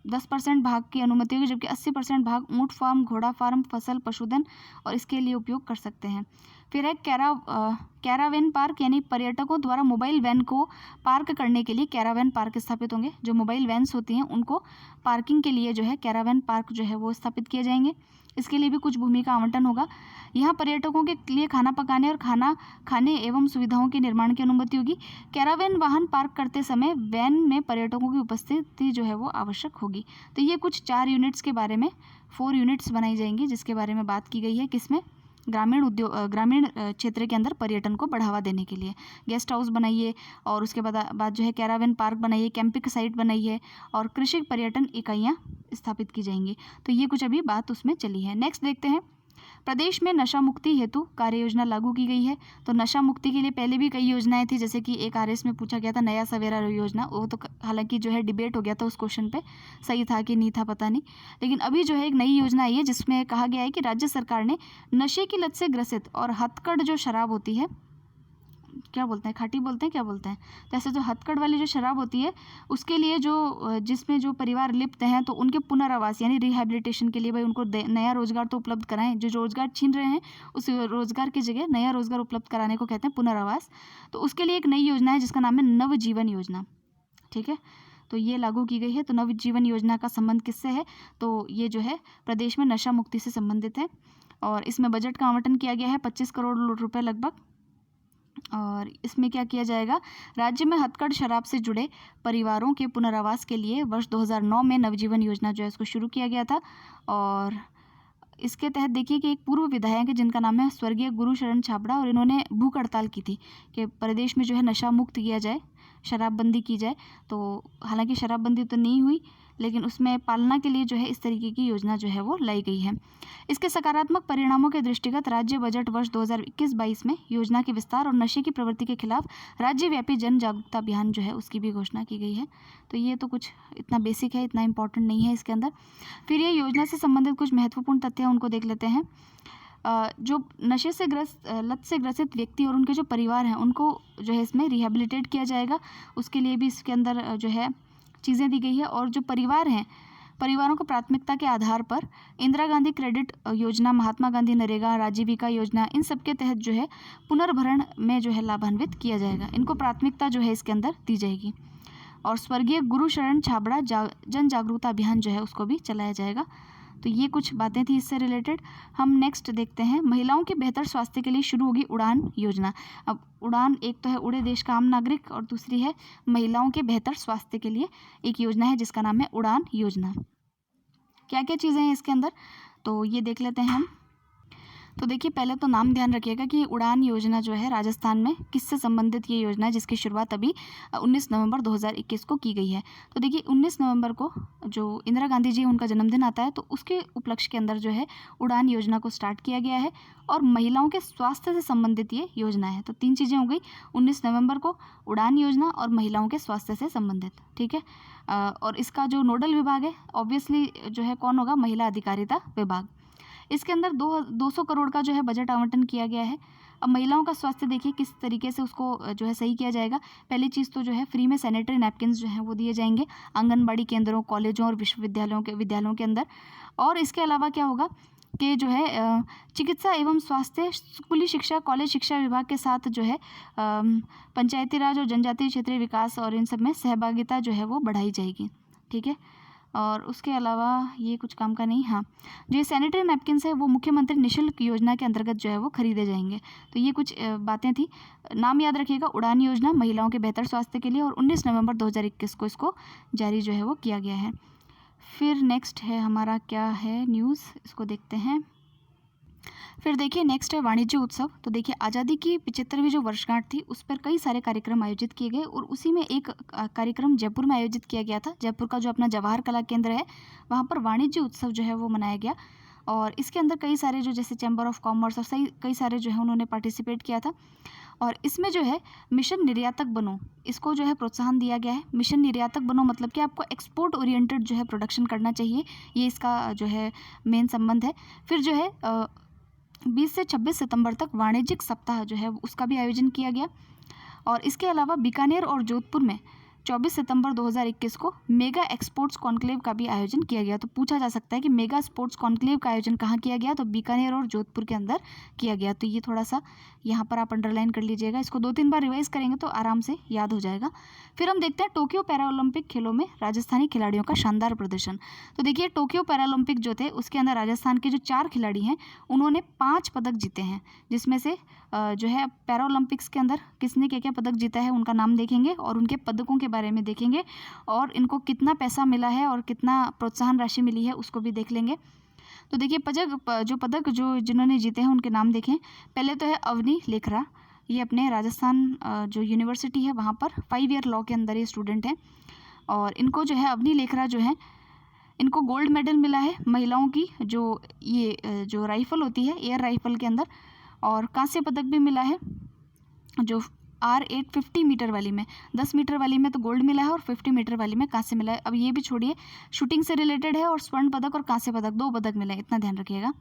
10% भाग की अनुमति होगी, जबकि 80% भाग ऊँट फार्म, घोड़ा फार्म, फसल, पशुधन और इसके लिए उपयोग कर सकते हैं। फिर है कैरावैन पार्क, यानी पर्यटकों द्वारा मोबाइल वैन को पार्क करने के लिए कैरावैन पार्क स्थापित होंगे। जो मोबाइल वैन्स होती हैं उनको पार्किंग के लिए जो है कैरावैन पार्क जो है वो स्थापित किए जाएंगे। इसके लिए भी कुछ भूमि का आवंटन होगा। यहाँ पर्यटकों के लिए खाना पकाने और खाना खाने एवं सुविधाओं के निर्माण की अनुमति होगी। कैरावैन वाहन पार्क करते समय वैन में पर्यटकों की उपस्थिति जो है वो आवश्यक होगी। तो ये कुछ 4 यूनिट्स के बारे में 4 यूनिट्स बनाई जाएंगी, जिसके बारे में बात की गई है। किसमें? ग्रामीण क्षेत्र के अंदर पर्यटन को बढ़ावा देने के लिए गेस्ट हाउस बनाइए, और उसके बाद जो है कैरावैन पार्क बनाइए, कैंपिंग साइट बनाइए, और कृषि पर्यटन इकाइयाँ स्थापित की जाएंगी। तो ये कुछ अभी बात उसमें चली है। नेक्स्ट देखते हैं, प्रदेश में नशा मुक्ति हेतु कार्य योजना लागू की गई है। तो नशा मुक्ति के लिए पहले भी कई योजनाएं थी, जैसे कि एक आरएस में पूछा गया था नया सवेरा योजना, वो तो हालांकि जो है डिबेट हो गया था उस क्वेश्चन पे, सही था कि नहीं था पता नहीं। लेकिन अभी जो है एक नई योजना आई है जिसमें कहा गया है कि राज्य सरकार ने नशे की लत से ग्रसित और हथकढ़ जो शराब होती है, क्या बोलते हैं, खाटी बोलते हैं, क्या बोलते हैं, तो ऐसे जो हथकढ़ वाली जो शराब होती है उसके लिए जिसमें जो परिवार लिप्त हैं, तो उनके पुनर्वास यानी रिहैबिलिटेशन के लिए भाई उनको नया रोजगार तो उपलब्ध कराएं। जो रोजगार छीन रहे हैं उस रोजगार की जगह नया रोजगार उपलब्ध कराने को कहते हैं पुनर्वास। तो उसके लिए एक नई योजना है जिसका नाम है नवजीवन योजना। ठीक है, तो ये लागू की गई है। तो नवजीवन योजना का संबंध किससे है? तो ये जो है प्रदेश में नशा मुक्ति से संबंधित है, और इसमें बजट का आवंटन किया गया है 25 करोड़ रुपये लगभग। और इसमें क्या किया जाएगा, राज्य में हथकढ़ शराब से जुड़े परिवारों के पुनर्वास के लिए वर्ष 2009 में नवजीवन योजना जो है इसको शुरू किया गया था। और इसके तहत देखिए कि एक पूर्व विधायक है जिनका नाम है स्वर्गीय गुरुशरण छाबड़ा, और इन्होंने भूख हड़ताल की थी कि प्रदेश में जो है नशा मुक्त किया जाए, शराबबंदी की जाए। तो हालांकि शराबबंदी तो नहीं हुई, लेकिन उसमें पालना के लिए जो है इस तरीके की योजना जो है वो लाई गई है। इसके सकारात्मक परिणामों के दृष्टिगत राज्य बजट वर्ष 2021-22 में योजना के विस्तार और नशे की प्रवृत्ति के खिलाफ राज्यव्यापी जन जागरूकता अभियान जो है उसकी भी घोषणा की गई है। तो ये तो कुछ इतना बेसिक है, इतना इंपॉर्टेंट नहीं है इसके अंदर। फिर ये योजना से संबंधित कुछ महत्वपूर्ण तथ्य हैं, उनको देख लेते हैं। जो नशे से ग्रस्त लत से ग्रसित व्यक्ति और उनके जो परिवार हैं उनको जो है इसमें रिहेबिलिटेट किया जाएगा, उसके लिए भी इसके अंदर जो है चीज़ें दी गई है। और जो परिवार हैं, परिवारों को प्राथमिकता के आधार पर इंदिरा गांधी क्रेडिट योजना, महात्मा गांधी नरेगा, आजीविका योजना, इन सब के तहत जो है पुनर्भरण में जो है लाभान्वित किया जाएगा। इनको प्राथमिकता जो है इसके अंदर दी जाएगी। और स्वर्गीय गुरुशरण छाबड़ा जन जागरूकता अभियान जो है उसको भी चलाया जाएगा। तो ये कुछ बातें थी इससे रिलेटेड। हम नेक्स्ट देखते हैं, महिलाओं के बेहतर स्वास्थ्य के लिए शुरू होगी उड़ान योजना। अब उड़ान, एक तो है उड़े देश का आम नागरिक और दूसरी है महिलाओं के बेहतर स्वास्थ्य के लिए एक योजना है जिसका नाम है उड़ान योजना। क्या क्या चीज़ें हैं इसके अंदर, तो ये देख लेते हैं हम। तो देखिए, पहले तो नाम ध्यान रखिएगा कि उड़ान योजना जो है राजस्थान में किससे संबंधित ये योजना है, जिसकी शुरुआत अभी 19 नवंबर 2021 को की गई है। तो देखिए 19 नवंबर को जो इंदिरा गांधी जी उनका जन्मदिन आता है, तो उसके उपलक्ष्य के अंदर जो है उड़ान योजना को स्टार्ट किया गया है और महिलाओं के स्वास्थ्य से संबंधित ये योजना है। तो 3 चीज़ें हो गई, 19 नवंबर को उड़ान योजना और महिलाओं के स्वास्थ्य से संबंधित, ठीक है। और इसका जो नोडल विभाग है ऑब्वियसली जो है कौन होगा, महिला अधिकारिता विभाग। इसके अंदर 200 करोड़ का जो है बजट आवंटन किया गया है। अब महिलाओं का स्वास्थ्य देखिए किस तरीके से उसको जो है सही किया जाएगा। पहली चीज़ तो जो है फ्री में सैनिटरी नैपकिन्स जो हैं वो दिए जाएंगे आंगनबाड़ी केंद्रों, कॉलेजों और विद्यालयों के अंदर। और इसके अलावा क्या होगा कि जो है चिकित्सा एवं स्वास्थ्य, स्कूली शिक्षा, कॉलेज शिक्षा विभाग के साथ जो है पंचायती राज और जनजातीय क्षेत्रीय विकास और इन सब में सहभागिता जो है वो बढ़ाई जाएगी, ठीक है। और उसके अलावा ये कुछ काम का नहीं, हाँ, जो ये सैनिटरी नैपकिन्स है वो मुख्यमंत्री निःशुल्क योजना के अंतर्गत जो है वो खरीदे जाएंगे। तो ये कुछ बातें थी। नाम याद रखिएगा, उड़ान योजना, महिलाओं के बेहतर स्वास्थ्य के लिए, और 19 नवंबर 2021 को इसको जारी जो है वो किया गया है। फिर नेक्स्ट है हमारा क्या है न्यूज़, इसको देखते हैं। फिर देखिए नेक्स्ट है वाणिज्य उत्सव। तो देखिए आज़ादी की 75वीं जो वर्षगांठ थी उस पर कई सारे कार्यक्रम आयोजित किए गए और उसी में एक कार्यक्रम जयपुर में आयोजित किया गया था। जयपुर का जो अपना जवाहर कला केंद्र है वहाँ पर वाणिज्य उत्सव जो है वो मनाया गया और इसके अंदर कई सारे जो जैसे चैम्बर ऑफ कॉमर्स और कई सारे जो है उन्होंने पार्टिसिपेट किया था। और इसमें जो है मिशन निर्यातक बनो, इसको जो है प्रोत्साहन दिया गया है। मिशन निर्यातक बनो मतलब कि आपको एक्सपोर्ट ओरिएंटेड जो है प्रोडक्शन करना चाहिए, ये इसका जो है मेन संबंध है। फिर जो है 20 से 26 सितंबर तक वाणिज्यिक सप्ताह जो है उसका भी आयोजन किया गया। और इसके अलावा बीकानेर और जोधपुर में 24 सितंबर 2021 को मेगा एक्सपोर्ट्स कॉन्क्लेव का भी आयोजन किया गया। तो पूछा जा सकता है कि मेगा स्पोर्ट्स कॉन्क्लेव का आयोजन कहाँ किया गया, तो बीकानेर और जोधपुर के अंदर किया गया। तो ये थोड़ा सा यहाँ पर आप अंडरलाइन कर लीजिएगा, इसको 2-3 बार रिवाइज करेंगे तो आराम से याद हो जाएगा। फिर हम देखते हैं टोक्यो पैरालंपिक खेलों में राजस्थानी खिलाड़ियों का शानदार प्रदर्शन। तो देखिए टोक्यो पैरालंपिक जो थे उसके अंदर राजस्थान के जो 4 खिलाड़ी हैं उन्होंने 5 पदक जीते हैं, जिसमें से जो है पैरालंपिक्स के अंदर किसने क्या क्या पदक जीता है उनका नाम देखेंगे और उनके पदकों के बारे में देखेंगे और इनको कितना पैसा मिला है और कितना प्रोत्साहन राशि मिली है उसको भी देख लेंगे। तो देखिए पदक जो जिन्होंने जीते हैं उनके नाम देखें। पहले तो है अवनी लेखरा, ये अपने राजस्थान जो यूनिवर्सिटी है वहाँ पर 5 ईयर लॉ के अंदर ये स्टूडेंट हैं और इनको जो है अवनी लेखरा जो है इनको गोल्ड मेडल मिला है महिलाओं की जो राइफ़ल होती है एयर राइफ़ल के अंदर, और कांस्य पदक भी मिला है जो R8 50 मीटर वाली में, 10 मीटर वाली में तो गोल्ड मिला है और 50 मीटर वाली में कांस्य मिला है। अब ये भी छोड़िए, शूटिंग से रिलेटेड है और स्वर्ण पदक और कांस्य पदक 2 पदक मिला है, इतना ध्यान रखिएगा।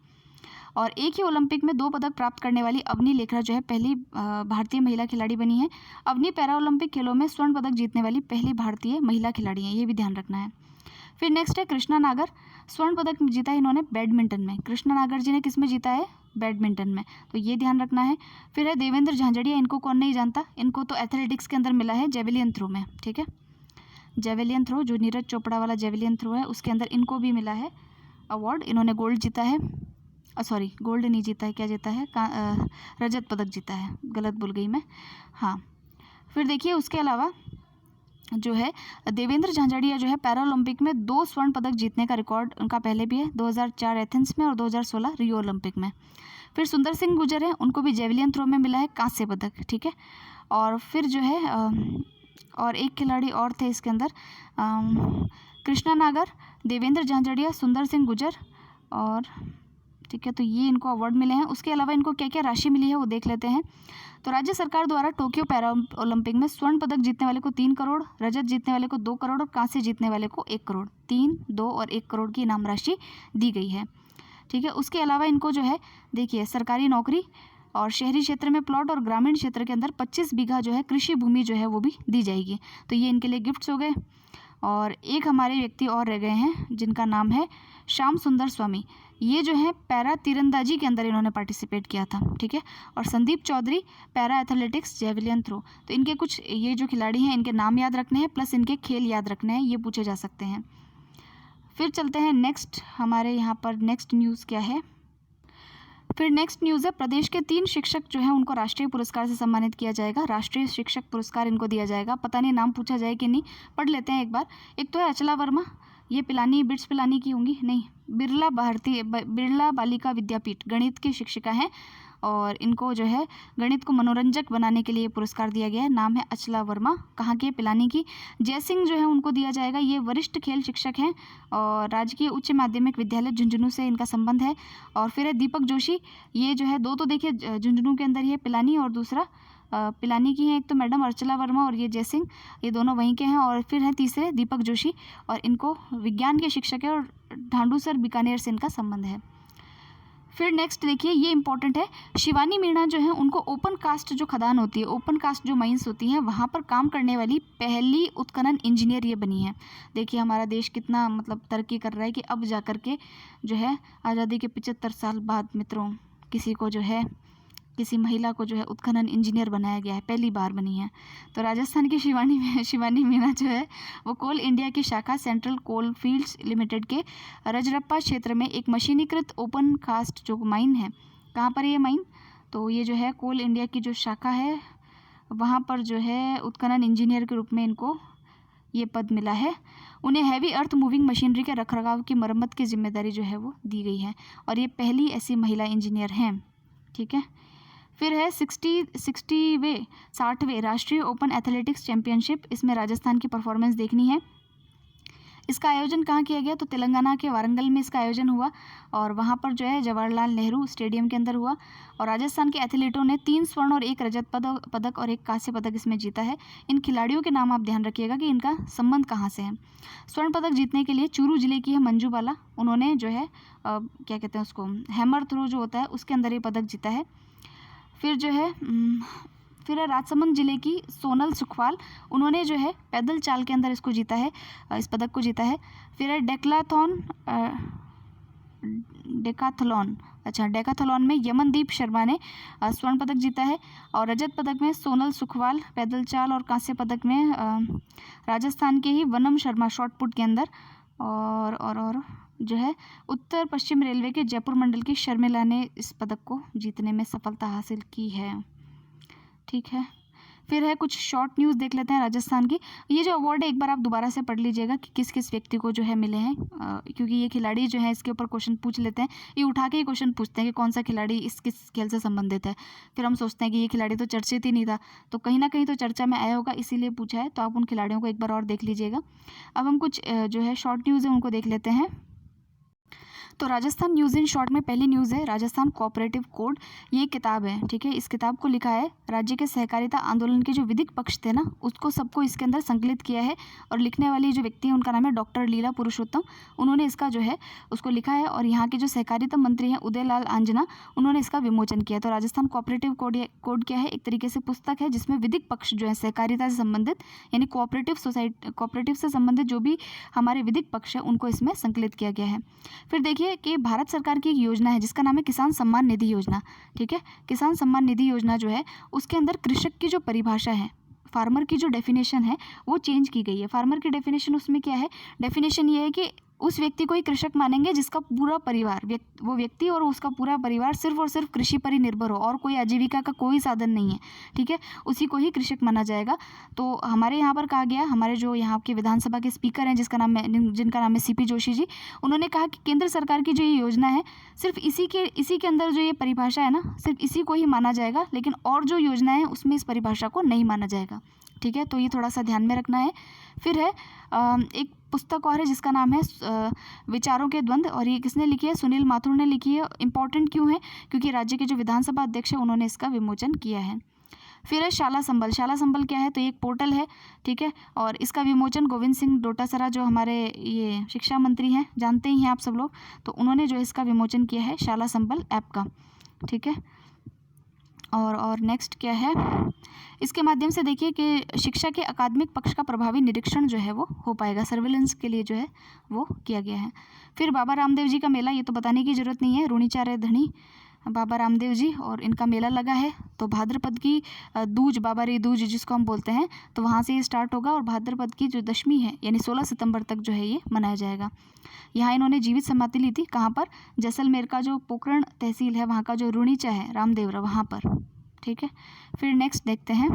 और एक ही ओलंपिक में 2 पदक प्राप्त करने वाली अवनी लेखरा जो है पहली भारतीय महिला खिलाड़ी बनी है। अवनी पैरा ओलंपिक खेलों में स्वर्ण पदक जीतने वाली पहली भारतीय महिला खिलाड़ी हैं, ये भी ध्यान रखना है। फिर नेक्स्ट है कृष्णा नागर, स्वर्ण पदक जीता है इन्होंने बैडमिंटन में। कृष्णा नागर जी ने किस में जीता है, बैडमिंटन में, तो ये ध्यान रखना है। फिर है देवेंद्र झांझड़िया, इनको कौन नहीं जानता, इनको तो एथलेटिक्स के अंदर मिला है जेवलियन थ्रो में, ठीक है। जेवलियन थ्रो जो नीरज चोपड़ा वाला जेवलियन थ्रो है उसके अंदर इनको भी मिला है अवार्ड, इन्होंने गोल्ड जीता है। सॉरी गोल्ड नहीं जीता है, क्या जीता है, रजत पदक जीता है, गलत भूल गई मैं। हाँ, फिर देखिए उसके अलावा जो है देवेंद्र झांझाड़िया जो है पैरालंपिक में 2 स्वर्ण पदक जीतने का रिकॉर्ड उनका पहले भी है, 2004 एथेंस में और 2016 रियो ओलंपिक में। फिर सुंदर सिंह गुर्जर है, उनको भी जेवलिन थ्रो में मिला है कांस्य पदक, ठीक है। और फिर जो है और एक खिलाड़ी और थे इसके अंदर, कृष्णा नागर, देवेंद्र झांझाड़िया, सुंदर सिंह गुर्जर, और ठीक है, तो ये इनको अवार्ड मिले हैं। उसके अलावा इनको क्या क्या राशि मिली है वो देख लेते हैं। तो राज्य सरकार द्वारा टोक्यो पैरा ओलंपिक में स्वर्ण पदक जीतने वाले को 3 करोड़, रजत जीतने वाले को 2 करोड़ और कांस्य जीतने वाले को 1 करोड़, 3, 2 और 1 करोड़ की इनाम राशि दी गई है, ठीक है। उसके अलावा इनको जो है देखिए सरकारी नौकरी और शहरी क्षेत्र में प्लॉट और ग्रामीण क्षेत्र के अंदर 25 बीघा जो है कृषि भूमि जो है वो भी दी जाएगी। तो ये इनके लिए गिफ्ट्स हो गए। और एक हमारे व्यक्ति और रह गए हैं जिनका नाम है श्याम सुंदर स्वामी। ये जो है पैरा तीरंदाजी के अंदर इन्होंने पार्टिसिपेट किया था, ठीक है। और Sandeep Chaudhary para athletics javelin throw. तो इनके कुछ ये जो खिलाड़ी हैं इनके नाम याद रखने हैं प्लस इनके खेल याद रखने हैं, ये पूछे जा सकते हैं। फिर चलते हैं नेक्स्ट, हमारे यहाँ पर नेक्स्ट न्यूज़ क्या है। फिर नेक्स्ट न्यूज़ है प्रदेश के 3 शिक्षक जो हैं उनको राष्ट्रीय पुरस्कार से सम्मानित किया जाएगा। राष्ट्रीय शिक्षक पुरस्कार इनको दिया जाएगा, पता नहीं नाम पूछा जाए कि नहीं, पढ़ लेते हैं एक बार। एक तो है अचला वर्मा, ये पिलानी बिट्स पिलानी की होंगी, नहीं, बिरला बालिका विद्यापीठ गणित की शिक्षिका हैं और इनको जो है गणित को मनोरंजक बनाने के लिए पुरस्कार दिया गया है। नाम है अचला वर्मा, कहाँ की है, पिलानी की। जय सिंह जो है उनको दिया जाएगा, ये वरिष्ठ खेल शिक्षक हैं और राजकीय उच्च माध्यमिक विद्यालय झुंझुनू से इनका संबंध है। और फिर है दीपक जोशी, ये जो है दो तो देखिए झुंझुनू के अंदर ही है, पिलानी और दूसरा पिलानी की हैं एक तो मैडम अर्चला वर्मा और ये जय सिंह, ये दोनों वहीं के हैं। और फिर है तीसरे दीपक जोशी और इनको विज्ञान के शिक्षक है और ढांडूसर बीकानेर से इनका संबंध है। फिर नेक्स्ट देखिए ये इंपॉर्टेंट है, शिवानी मीणा जो है उनको ओपन कास्ट जो खदान होती है, ओपन कास्ट जो माइंस होती हैं वहाँ पर काम करने वाली पहली उत्खनन इंजीनियर ये बनी है। देखिए हमारा देश कितना मतलब तरक्की कर रहा है कि अब जा कर के जो है आज़ादी के 75 साल बाद मित्रों किसी को जो है किसी महिला को जो है उत्खनन इंजीनियर बनाया गया है, पहली बार बनी है। तो राजस्थान की शिवानी मीणा जो है वो कोल इंडिया की शाखा सेंट्रल कोल फील्ड्स लिमिटेड के रजरप्पा क्षेत्र में एक मशीनीकृत ओपन कास्ट जो माइन है, कहाँ पर ये माइन, तो ये जो है कोल इंडिया की जो शाखा है वहाँ पर जो है उत्खनन इंजीनियर के रूप में इनको ये पद मिला है। उन्हें हैवी अर्थ मूविंग मशीनरी के रखरखाव की मरम्मत की जिम्मेदारी जो है वो दी गई है और ये पहली ऐसी महिला इंजीनियर हैं, ठीक है। फिर है 60वें राष्ट्रीय ओपन एथलेटिक्स चैंपियनशिप, इसमें राजस्थान की परफॉर्मेंस देखनी है। इसका आयोजन कहाँ किया गया, तो तेलंगाना के वारंगल में इसका आयोजन हुआ और वहाँ पर जो है जवाहरलाल नेहरू स्टेडियम के अंदर हुआ। और राजस्थान के एथलीटों ने 3 स्वर्ण और 1 रजत पदक और 1 कांस्य पदक इसमें जीता है। इन खिलाड़ियों के नाम आप ध्यान रखिएगा कि इनका संबंध कहाँ से है। स्वर्ण पदक जीतने के लिए चूरू जिले की है मंजू बाला, उन्होंने जो है क्या कहते हैं उसको, हैमर थ्रो जो होता है उसके अंदर ये पदक जीता है। फिर जो है राजसमंद जिले की सोनल सुखवाल, उन्होंने जो है पैदल चाल के अंदर इसको जीता है, इस पदक को जीता है। फिर है डेकाथलॉन में यमनदीप शर्मा ने स्वर्ण पदक जीता है और रजत पदक में सोनल सुखवाल पैदल चाल और कांस्य पदक में राजस्थान के ही वनम शर्मा शॉटपुट के अंदर और जो है उत्तर पश्चिम रेलवे के जयपुर मंडल की शर्मिला ने इस पदक को जीतने में सफलता हासिल की है, ठीक है। फिर है कुछ शॉर्ट न्यूज़ देख लेते हैं राजस्थान की। ये जो अवार्ड है एक बार आप दोबारा से पढ़ लीजिएगा कि किस किस व्यक्ति को जो है मिले हैं, क्योंकि ये खिलाड़ी जो है इसके ऊपर क्वेश्चन पूछ लेते हैं, ये उठा के ही क्वेश्चन पूछते हैं कि कौन सा खिलाड़ी इस किस खेल से संबंधित है। फिर हम सोचते हैं कि ये खिलाड़ी तो चर्चित ही नहीं था, तो कहीं ना कहीं तो चर्चा में आया होगा इसीलिए पूछा है, तो आप उन खिलाड़ियों को एक बार और देख लीजिएगा। अब हम कुछ जो है शॉर्ट न्यूज़ है उनको देख लेते हैं। तो राजस्थान न्यूज़ इन शॉर्ट में पहली न्यूज़ है राजस्थान कोऑपरेटिव कोड, ये किताब है, ठीक है। इस किताब को लिखा है राज्य के सहकारिता आंदोलन के जो विधिक पक्ष थे ना उसको सबको इसके अंदर संकलित किया है और लिखने वाली जो व्यक्ति है उनका नाम है डॉक्टर लीला पुरुषोत्तम, उन्होंने इसका जो है उसको लिखा है। और यहाँ के जो सहकारिता मंत्री हैं उदयलाल आंजना, उन्होंने इसका विमोचन किया। तो राजस्थान कोऑपरेटिव कोड क्या है, एक तरीके से पुस्तक है जिसमें विधिक पक्ष जो है सहकारिता से संबंधित यानी कोऑपरेटिव से संबंधित जो भी हमारे विधिक पक्ष है उनको इसमें संकलित किया गया है। फिर देखिए कि भारत सरकार की एक योजना है जिसका नाम है किसान सम्मान निधि योजना, ठीक है। किसान सम्मान निधि योजना जो है उसके अंदर कृषक की जो परिभाषा है, फार्मर की जो डेफिनेशन है वो चेंज की गई है। फार्मर की डेफिनेशन उसमें क्या है, डेफिनेशन ये है कि उस व्यक्ति को ही कृषक मानेंगे जिसका पूरा परिवार वो व्यक्ति और उसका पूरा परिवार सिर्फ और सिर्फ कृषि पर ही निर्भर हो और कोई आजीविका का कोई साधन नहीं है, ठीक है, उसी को ही कृषक माना जाएगा। तो हमारे यहाँ पर कहा गया, हमारे जो यहाँ के विधानसभा के स्पीकर हैं जिनका नाम है CP जोशी जी, उन्होंने कहा कि केंद्र सरकार की जो ये योजना है सिर्फ इसी के अंदर जो ये परिभाषा है ना, सिर्फ इसी को ही माना जाएगा, लेकिन और जो योजना है उसमें इस परिभाषा को नहीं माना जाएगा, ठीक है। तो ये थोड़ा सा ध्यान में रखना है। फिर है एक पुस्तक और है जिसका नाम है विचारों के द्वंद्व, और ये किसने लिखी है? सुनील माथुर ने लिखी है। इम्पॉर्टेंट क्यों है? क्योंकि राज्य के जो विधानसभा अध्यक्ष है उन्होंने इसका विमोचन किया है। फिर है शाला संबल। शाला संबल क्या है? तो ये एक पोर्टल है, ठीक है, और इसका विमोचन गोविंद सिंह डोटासरा जो हमारे ये शिक्षा मंत्री हैं, जानते ही हैं आप सब लोग, तो उन्होंने जो इसका विमोचन किया है शाला संबल ऐप का, ठीक है। और नेक्स्ट क्या है? इसके माध्यम से देखिए कि शिक्षा के अकादमिक पक्ष का प्रभावी निरीक्षण जो है वो हो पाएगा, सर्विलेंस के लिए जो है वो किया गया है। फिर बाबा रामदेव जी का मेला, ये तो बताने की ज़रूरत नहीं है, रूणीचार्य धनी बाबा रामदेव जी, और इनका मेला लगा है। तो भाद्रपद की दूज, बाबा रे दूज जिसको हम बोलते हैं, तो वहाँ से ये स्टार्ट होगा और भाद्रपद की जो दशमी है यानी 16 सितंबर तक जो है ये मनाया जाएगा। यहाँ इन्होंने जीवित समाधि ली थी, कहाँ पर? जैसलमेर का जो पोखरण तहसील है वहाँ का जो रूणीचा है रामदेवरा, वहाँ पर, ठीक है। फिर नेक्स्ट देखते हैं,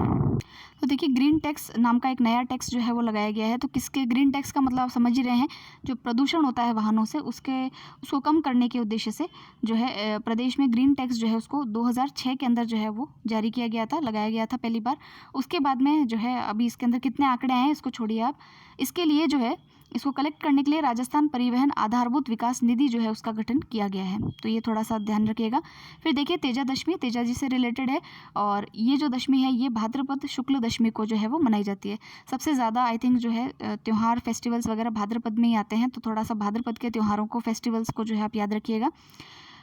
तो देखिए ग्रीन टैक्स नाम का एक नया टैक्स जो है वो लगाया गया है। तो किसके ग्रीन टैक्स का मतलब आप समझ ही रहे हैं, जो प्रदूषण होता है वाहनों से उसको कम करने के उद्देश्य से जो है प्रदेश में ग्रीन टैक्स जो है उसको 2006 के अंदर जो है वो जारी किया गया था, लगाया गया था पहली बार। उसके बाद में जो है अभी इसके अंदर कितने आंकड़े आए हैं इसको छोड़िए आप, इसके लिए जो है इसको कलेक्ट करने के लिए राजस्थान परिवहन आधारभूत विकास निधि जो है उसका गठन किया गया है, तो ये थोड़ा सा ध्यान रखिएगा। फिर देखिए तेजा दशमी, तेजा जी से रिलेटेड है, और ये जो दशमी है ये भाद्रपद शुक्ल दशमी को जो है वो मनाई जाती है। सबसे ज़्यादा आई थिंक जो है त्यौहार फेस्टिवल्स वगैरह भाद्रपद में ही आते हैं, तो थोड़ा सा भाद्रपद के त्योहारों को फेस्टिवल्स को जो है आप याद रखिएगा।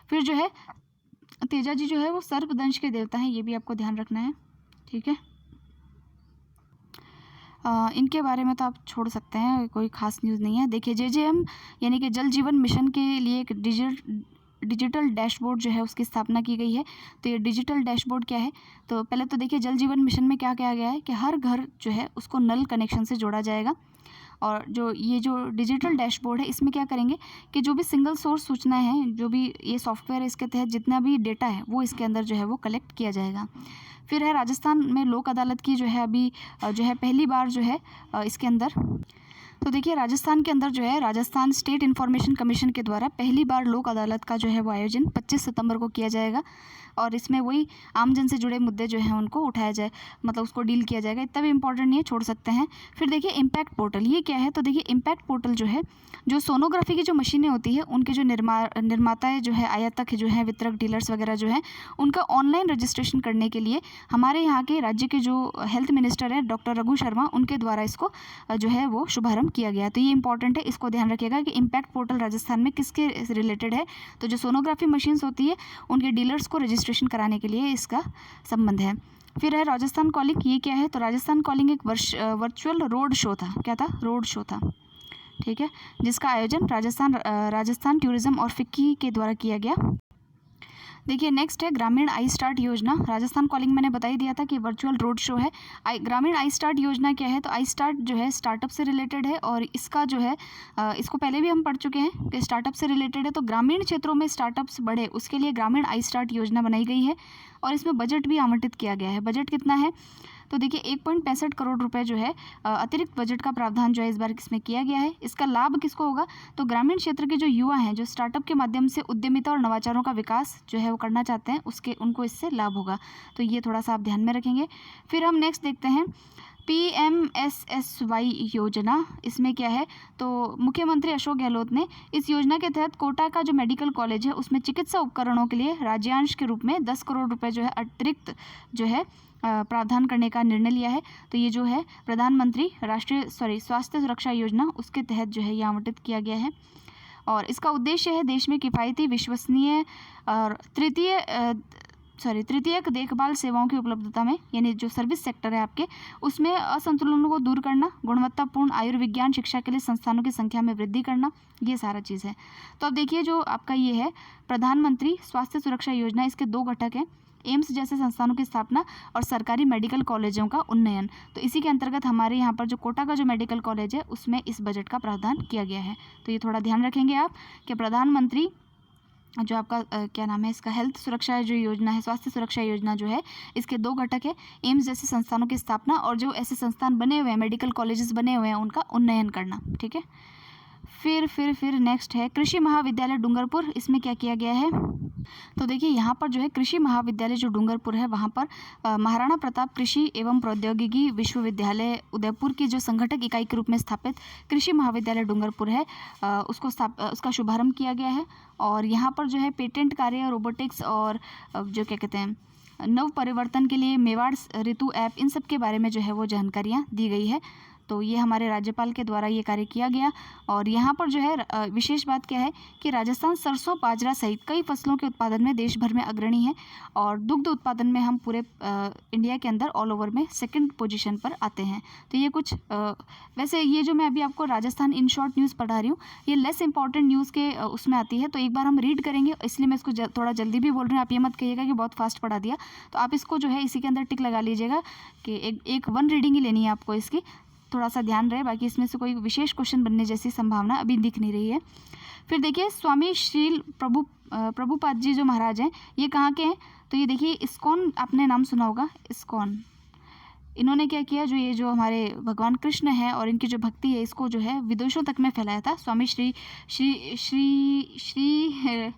फिर जो है तेजा जी जो है वो सर्पदंश के देवता हैं, ये भी आपको ध्यान रखना है, ठीक है। इनके बारे में तो आप छोड़ सकते हैं, कोई खास न्यूज़ नहीं है। देखिए JJM यानी कि जल जीवन मिशन के लिए एक डिजिटल डैशबोर्ड जो है उसकी स्थापना की गई है। तो ये डिजिटल डैशबोर्ड क्या है? तो पहले तो देखिए जल जीवन मिशन में क्या किया गया है कि हर घर जो है उसको नल कनेक्शन से जोड़ा जाएगा, और जो डिजिटल डैशबोर्ड है इसमें क्या करेंगे कि जो भी सिंगल सोर्स सूचनाएं हैं, जो भी ये सॉफ्टवेयर इसके तहत जितना भी डेटा है वो इसके अंदर जो है वो कलेक्ट किया जाएगा। फिर है राजस्थान में लोक अदालत की जो है अभी जो है पहली बार जो है इसके अंदर, तो देखिए राजस्थान के अंदर जो है राजस्थान स्टेट इन्फॉर्मेशन कमीशन के द्वारा पहली बार लोक अदालत का जो है वो आयोजन 25 सितंबर को किया जाएगा, और इसमें वही आमजन से जुड़े मुद्दे जो हैं उनको उठाया जाए, मतलब उसको डील किया जाएगा। इतना भी इंपॉर्टेंट नहीं है, छोड़ सकते हैं। फिर देखिए इम्पैक्ट पोर्टल, ये क्या है? तो देखिए इम्पैक्ट पोर्टल जो है जो सोनोग्राफी की जो मशीनें होती है उनके जो निर्माता जो है, आयातक जो है, वितरक, डीलर्स वगैरह जो है, उनका ऑनलाइन रजिस्ट्रेशन करने के लिए हमारे यहाँ के राज्य के जो हेल्थ मिनिस्टर है डॉक्टर रघु शर्मा, उनके द्वारा इसको जो है वो शुभारंभ किया गया। तो ये इंपॉर्टेंट है, इसको ध्यान रखिएगा कि इम्पैक्ट पोर्टल राजस्थान में किसके रिलेटेड है? तो जो सोनोग्राफी मशीन्स होती है उनके डीलर्स को रजिस्ट्रेशन कराने के लिए इसका संबंध है। फिर है राजस्थान कॉलिंग, ये क्या है? तो राजस्थान कॉलिंग एक वर्चुअल रोड शो था। क्या था? रोड शो था, ठीक है, जिसका आयोजन राजस्थान टूरिज्म और फिक्की के द्वारा किया गया। देखिए नेक्स्ट है ग्रामीण आई स्टार्ट योजना। राजस्थान कॉलिंग मैंने बता ही दिया था कि वर्चुअल रोड शो है। ग्रामीण आई स्टार्ट योजना क्या है? तो आई स्टार्ट जो है स्टार्टअप से रिलेटेड है, और इसका जो है इसको पहले भी हम पढ़ चुके हैं कि स्टार्टअप से रिलेटेड है। तो ग्रामीण क्षेत्रों में स्टार्टअप्स बढ़े उसके लिए ग्रामीण आई स्टार्ट योजना बनाई गई है, और इसमें बजट भी आवंटित किया गया है। बजट कितना है? तो देखिए 1.65 करोड़ रुपए जो है अतिरिक्त बजट का प्रावधान जो है इस बार इसमें किया गया है। इसका लाभ किसको होगा? तो ग्रामीण क्षेत्र के जो युवा हैं, जो स्टार्टअप के माध्यम से उद्यमिता और नवाचारों का विकास जो है वो करना चाहते हैं, उनको इससे लाभ होगा। तो ये थोड़ा सा आप ध्यान में रखेंगे। फिर हम नेक्स्ट देखते हैं PMSSY योजना। इसमें क्या है? तो मुख्यमंत्री अशोक गहलोत ने इस योजना के तहत कोटा का जो मेडिकल कॉलेज है उसमें चिकित्सा उपकरणों के लिए राज्यांश के रूप में 10 करोड़ रुपए जो है अतिरिक्त जो है प्रावधान करने का निर्णय लिया है। तो ये जो है प्रधानमंत्री स्वास्थ्य सुरक्षा योजना उसके तहत जो है ये आवंटित किया गया है, और इसका उद्देश्य है देश में किफ़ायती, विश्वसनीय और तृतीयक देखभाल सेवाओं की उपलब्धता में, यानी जो सर्विस सेक्टर है आपके उसमें असंतुलनों को दूर करना, गुणवत्तापूर्ण आयुर्विज्ञान शिक्षा के लिए संस्थानों की संख्या में वृद्धि करना, ये सारा चीज़ है। तो अब देखिए जो आपका ये है प्रधानमंत्री स्वास्थ्य सुरक्षा योजना, इसके 2 घटक हैं। एम्स जैसे संस्थानों की स्थापना और सरकारी मेडिकल कॉलेजों का उन्नयन। तो इसी के अंतर्गत हमारे यहाँ पर जो कोटा का जो मेडिकल कॉलेज है उसमें इस बजट का प्रावधान किया गया है। तो ये थोड़ा ध्यान रखेंगे आप कि प्रधानमंत्री जो आपका क्या नाम है इसका, हेल्थ सुरक्षा जो योजना है, स्वास्थ्य सुरक्षा योजना जो है, इसके 2 घटक है, एम्स जैसे संस्थानों की स्थापना और जो ऐसे संस्थान बने हुए हैं, मेडिकल कॉलेजेस बने हुए हैं, उनका उन्नयन करना। ठीक है। फिर नेक्स्ट है कृषि महाविद्यालय डूंगरपुर। इसमें क्या किया गया है, तो देखिए यहाँ पर जो है कृषि महाविद्यालय जो डूंगरपुर है वहाँ पर महाराणा प्रताप कृषि एवं प्रौद्योगिकी विश्वविद्यालय उदयपुर की जो संगठक इकाई के रूप में स्थापित कृषि महाविद्यालय डूंगरपुर है उसका शुभारंभ किया गया है। और यहाँ पर जो है पेटेंट कार्य, रोबोटिक्स और जो क्या कहते हैं नव परिवर्तन के लिए मेवाड़ ऋतु ऐप, इन सब के बारे में जो है वो जानकारियाँ दी गई है। तो ये हमारे राज्यपाल के द्वारा ये कार्य किया गया। और यहाँ पर जो है विशेष बात क्या है कि राजस्थान सरसों, बाजरा सहित कई फसलों के उत्पादन में देश भर में अग्रणी है और दुग्ध उत्पादन में हम पूरे इंडिया के अंदर ऑल ओवर में 2nd पोजीशन पर आते हैं। तो ये कुछ वैसे ये जो मैं अभी आपको राजस्थान इन शॉर्ट न्यूज़ पढ़ा रही हूँ ये लेस इंपॉर्टेंट न्यूज़ के उसमें आती है, तो एक बार हम रीड करेंगे, इसलिए मैं इसको थोड़ा जल्दी भी बोल रही हूँ। आप ये मत कहिएगा कि बहुत फास्ट पढ़ा दिया। तो आप इसको जो है इसी के अंदर टिक लगा लीजिएगा कि एक 1 रीडिंग ही लेनी है आपको इसकी, थोड़ा सा ध्यान रहे। बाकी इसमें से कोई विशेष क्वेश्चन बनने जैसी संभावना अभी दिख नहीं रही है। फिर देखिए स्वामी श्री प्रभुपाद जी जो महाराज हैं ये कहाँ के हैं, तो ये देखिए इस्कॉन, आपने नाम सुना होगा इस्कॉन। इन्होंने क्या किया, जो ये जो हमारे भगवान कृष्ण हैं और इनकी जो भक्ति है इसको जो है विदेशों तक में फैलाया था। स्वामी श्री श्री श्री श्री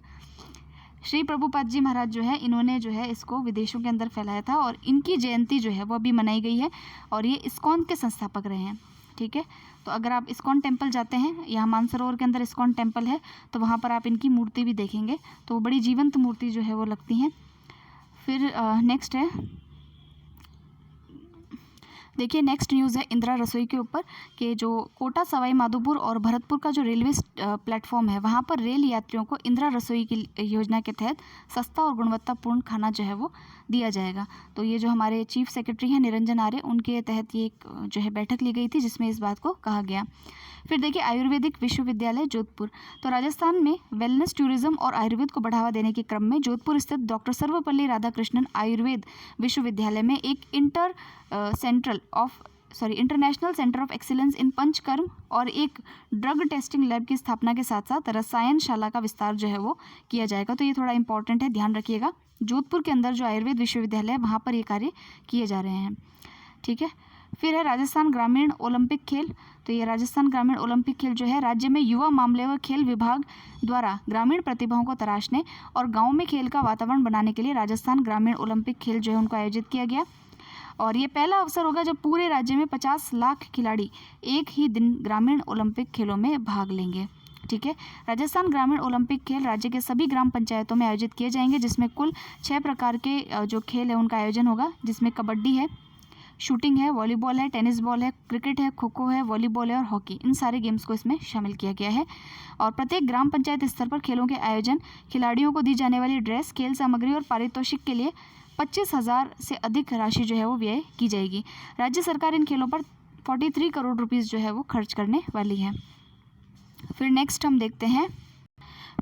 श्री प्रभुपाद जी महाराज जो है इन्होंने जो है इसको विदेशों के अंदर फैलाया था और इनकी जयंती जो है वो अभी मनाई गई है और ये इस्कॉन के संस्थापक रहे हैं। ठीक है। तो अगर आप इस्कॉन टेम्पल जाते हैं, यहाँ मानसरोवर के अंदर इस्कॉन टेम्पल है, तो वहाँ पर आप इनकी मूर्ति भी देखेंगे, तो बड़ी जीवंत मूर्ति जो है वो लगती हैं। फिर नेक्स्ट है, देखिए नेक्स्ट न्यूज़ है इंदिरा रसोई के ऊपर कि जो कोटा, सवाई माधोपुर और भरतपुर का जो रेलवे प्लेटफॉर्म है वहाँ पर रेल यात्रियों को इंदिरा रसोई की योजना के तहत सस्ता और गुणवत्तापूर्ण खाना जो है वो दिया जाएगा। तो ये जो हमारे चीफ सेक्रेटरी हैं निरंजन आर्य, उनके तहत ये एक जो है बैठक ली गई थी जिसमें इस बात को कहा गया। फिर देखिए आयुर्वेदिक विश्वविद्यालय जोधपुर। तो राजस्थान में वेलनेस, टूरिज्म और आयुर्वेद को बढ़ावा देने के क्रम में जोधपुर स्थित डॉक्टर सर्वपल्ली राधाकृष्णन आयुर्वेद विश्वविद्यालय में एक international centre of excellence in panchakarma और एक ड्रग टेस्टिंग लैब की स्थापना के साथ साथ रसायनशाला का विस्तार जो है वो किया जाएगा। तो ये थोड़ा इंपॉर्टेंट है, ध्यान रखिएगा। जोधपुर के अंदर जो आयुर्वेद विश्वविद्यालय है वहाँ पर ये कार्य किए जा रहे हैं। ठीक है। फिर है राजस्थान ग्रामीण ओलंपिक खेल। तो ये राजस्थान ग्रामीण ओलंपिक खेल जो है राज्य में युवा मामले व खेल विभाग द्वारा ग्रामीण प्रतिभाओं को तराशने और गाँव में खेल का वातावरण बनाने के लिए राजस्थान ग्रामीण ओलंपिक खेल जो है उनको आयोजित किया गया। और ये पहला अवसर होगा जब पूरे राज्य में 50 लाख खिलाड़ी एक ही दिन ग्रामीण ओलंपिक खेलों में भाग लेंगे। ठीक है। राजस्थान ग्रामीण ओलंपिक खेल राज्य के सभी ग्राम पंचायतों में आयोजित किए जाएंगे, जिसमें कुल 6 प्रकार के जो खेल है उनका आयोजन होगा, जिसमें कबड्डी है, शूटिंग है, वॉलीबॉल है, टेनिस बॉल है, क्रिकेट है, खो खो है, वॉलीबॉल है और हॉकी, इन सारे गेम्स को इसमें शामिल किया गया है। और प्रत्येक ग्राम पंचायत स्तर पर खेलों के आयोजन, खिलाड़ियों को दी जाने वाली ड्रेस, खेल सामग्री और पारितोषिक के लिए 25,000 से अधिक राशि जो है वो व्यय की जाएगी। राज्य सरकार इन खेलों पर 43 करोड़ रुपीज़ जो है वो खर्च करने वाली है। फिर नेक्स्ट हम देखते हैं,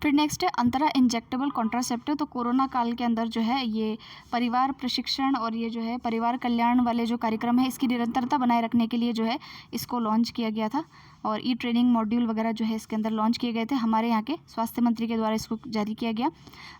फिर नेक्स्ट है अंतरा इंजेक्टेबल कॉन्ट्रासेप्टिव। तो कोरोना काल के अंदर जो है ये परिवार प्रशिक्षण और ये जो है परिवार कल्याण वाले जो कार्यक्रम है इसकी निरंतरता बनाए रखने के लिए जो है इसको लॉन्च किया गया था और ई ट्रेनिंग मॉड्यूल वगैरह जो है इसके अंदर लॉन्च किए गए थे। हमारे यहाँ के स्वास्थ्य मंत्री के द्वारा इसको जारी किया गया।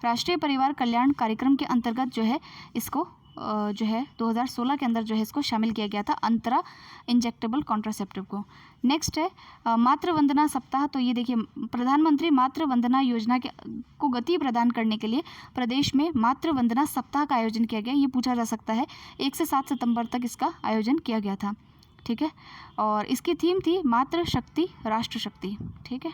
राष्ट्रीय परिवार कल्याण कार्यक्रम के अंतर्गत जो है इसको जो है 2016 के अंदर जो है इसको शामिल किया गया था, अंतरा इंजेक्टेबल कॉन्ट्रासेप्टिव को। नेक्स्ट है मातृ वंदना सप्ताह। तो ये देखिए प्रधानमंत्री मातृ वंदना योजना को गति प्रदान करने के लिए प्रदेश में मातृ वंदना सप्ताह का आयोजन किया गया। ये पूछा जा सकता है, 1 से 7 सितंबर तक इसका आयोजन किया गया था। ठीक है। और इसकी थीम थी मातृ शक्ति राष्ट्र शक्ति। ठीक है।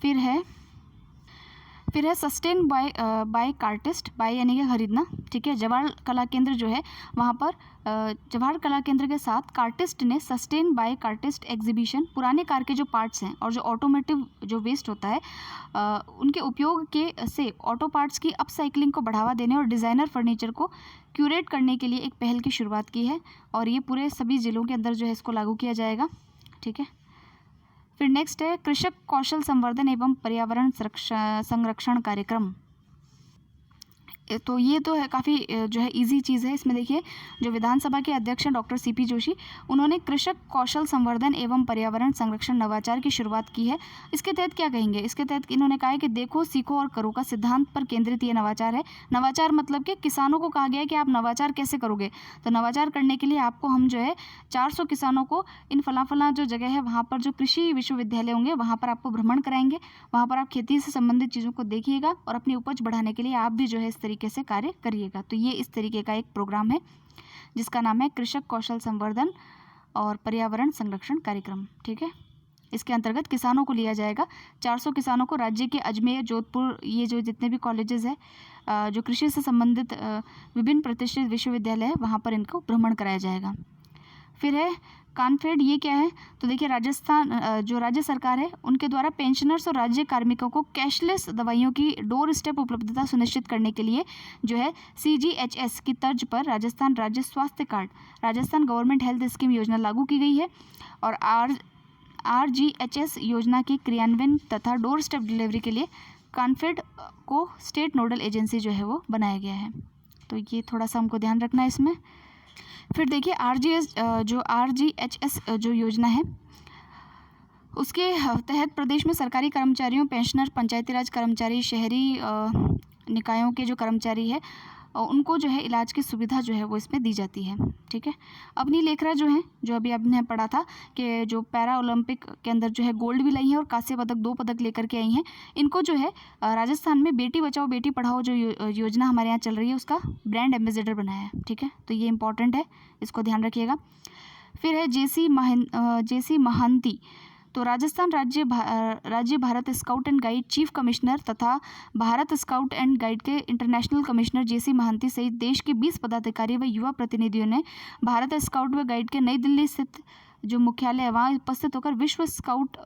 फिर है सस्टेन बाय कार्टिस्ट, बाय यानी कि खरीदना। ठीक है। जवाहर कला केंद्र जो है वहाँ पर जवाहर कला केंद्र के साथ कार्टिस्ट ने सस्टेन बाय कार्टिस्ट एग्जीबिशन पुराने कार के जो पार्ट्स हैं और जो ऑटोमेटिव जो वेस्ट होता है उनके उपयोग के से ऑटो पार्ट्स की अपसाइक्लिंग को बढ़ावा देने और डिज़ाइनर फर्नीचर को क्यूरेट करने के लिए एक पहल की शुरुआत की है और ये पूरे सभी ज़िलों के अंदर जो है इसको लागू किया जाएगा। ठीक है। फिर नेक्स्ट है कृषक कौशल संवर्धन एवं पर्यावरण संरक्षण कार्यक्रम। तो ये तो है काफ़ी जो है इजी चीज़ है। इसमें देखिए जो विधानसभा के अध्यक्ष हैं डॉक्टर सीपी जोशी, उन्होंने कृषक कौशल संवर्धन एवं पर्यावरण संरक्षण नवाचार की शुरुआत की है। इसके तहत क्या कहेंगे, इसके तहत इन्होंने कहा है कि देखो सीखो और करो का सिद्धांत पर केंद्रित ये नवाचार है। नवाचार मतलब कि किसानों को कहा गया है कि आप नवाचार कैसे करोगे, तो नवाचार करने के लिए आपको हम जो है 400 किसानों को इन फला जो जगह है वहाँ पर जो कृषि विश्वविद्यालय होंगे वहाँ पर आपको भ्रमण कराएंगे। वहाँ पर आप खेती से संबंधित चीज़ों को देखिएगा और अपनी उपज बढ़ाने के लिए आप भी जो है इस तरीके से कार्य करिएगा। तो ये इस तरीके का एक प्रोग्राम है जिसका नाम है कृषक कौशल संवर्धन और पर्यावरण संरक्षण कार्यक्रम। ठीक है, इसके अंतर्गत किसानों को लिया जाएगा। 400 किसानों को राज्य के अजमेर, जोधपुर, ये जो जितने भी कॉलेजेस है जो कृषि से संबंधित विभिन्न प्रतिष्ठित विश्वविद्यालय है वहाँ पर इनको भ्रमण कराया जाएगा। फिर है कॉन्फेड, ये क्या है, तो देखिए राजस्थान जो राज्य सरकार है उनके द्वारा पेंशनर्स और राज्य कार्मिकों को कैशलेस दवाइयों की डोर स्टेप उपलब्धता सुनिश्चित करने के लिए जो है CGHS की तर्ज पर राजस्थान राज्य स्वास्थ्य card, Rajasthan government health scheme योजना लागू की गई है। और RGHS योजना के क्रियान्वयन तथा डोर स्टेप डिलीवरी के लिए कॉन्फेड को स्टेट नोडल एजेंसी जो है वो बनाया गया है। तो ये थोड़ा सा हमको ध्यान रखना है इसमें। फिर देखिए RGHS जो योजना है उसके तहत प्रदेश में सरकारी कर्मचारियों, पेंशनर, पंचायती राज कर्मचारी, शहरी निकायों के जो कर्मचारी है उनको जो है इलाज की सुविधा जो है वो इसमें दी जाती है। ठीक है, अवनी लेखरा जो है, जो अभी आपने पढ़ा था कि जो पैरा ओलंपिक के अंदर जो है गोल्ड भी लाई हैं और कांस्य पदक 2 पदक लेकर के आई हैं, इनको जो है राजस्थान में बेटी बचाओ बेटी पढ़ाओ जो योजना हमारे यहाँ चल रही है उसका ब्रांड एम्बेसडर बनाया है। ठीक है, तो ये इंपॉर्टेंट है, इसको ध्यान रखिएगा। फिर है जेसी महांती, तो राजस्थान राज्य Bharat scout and guide chief commissioner तथा भारत स्काउट एंड गाइड के इंटरनेशनल कमिश्नर जेसी महांती सहित देश के 20 पदाधिकारी व युवा प्रतिनिधियों ने भारत स्काउट व गाइड के नई दिल्ली स्थित जो मुख्यालय है वहाँ उपस्थित होकर विश्व स्काउट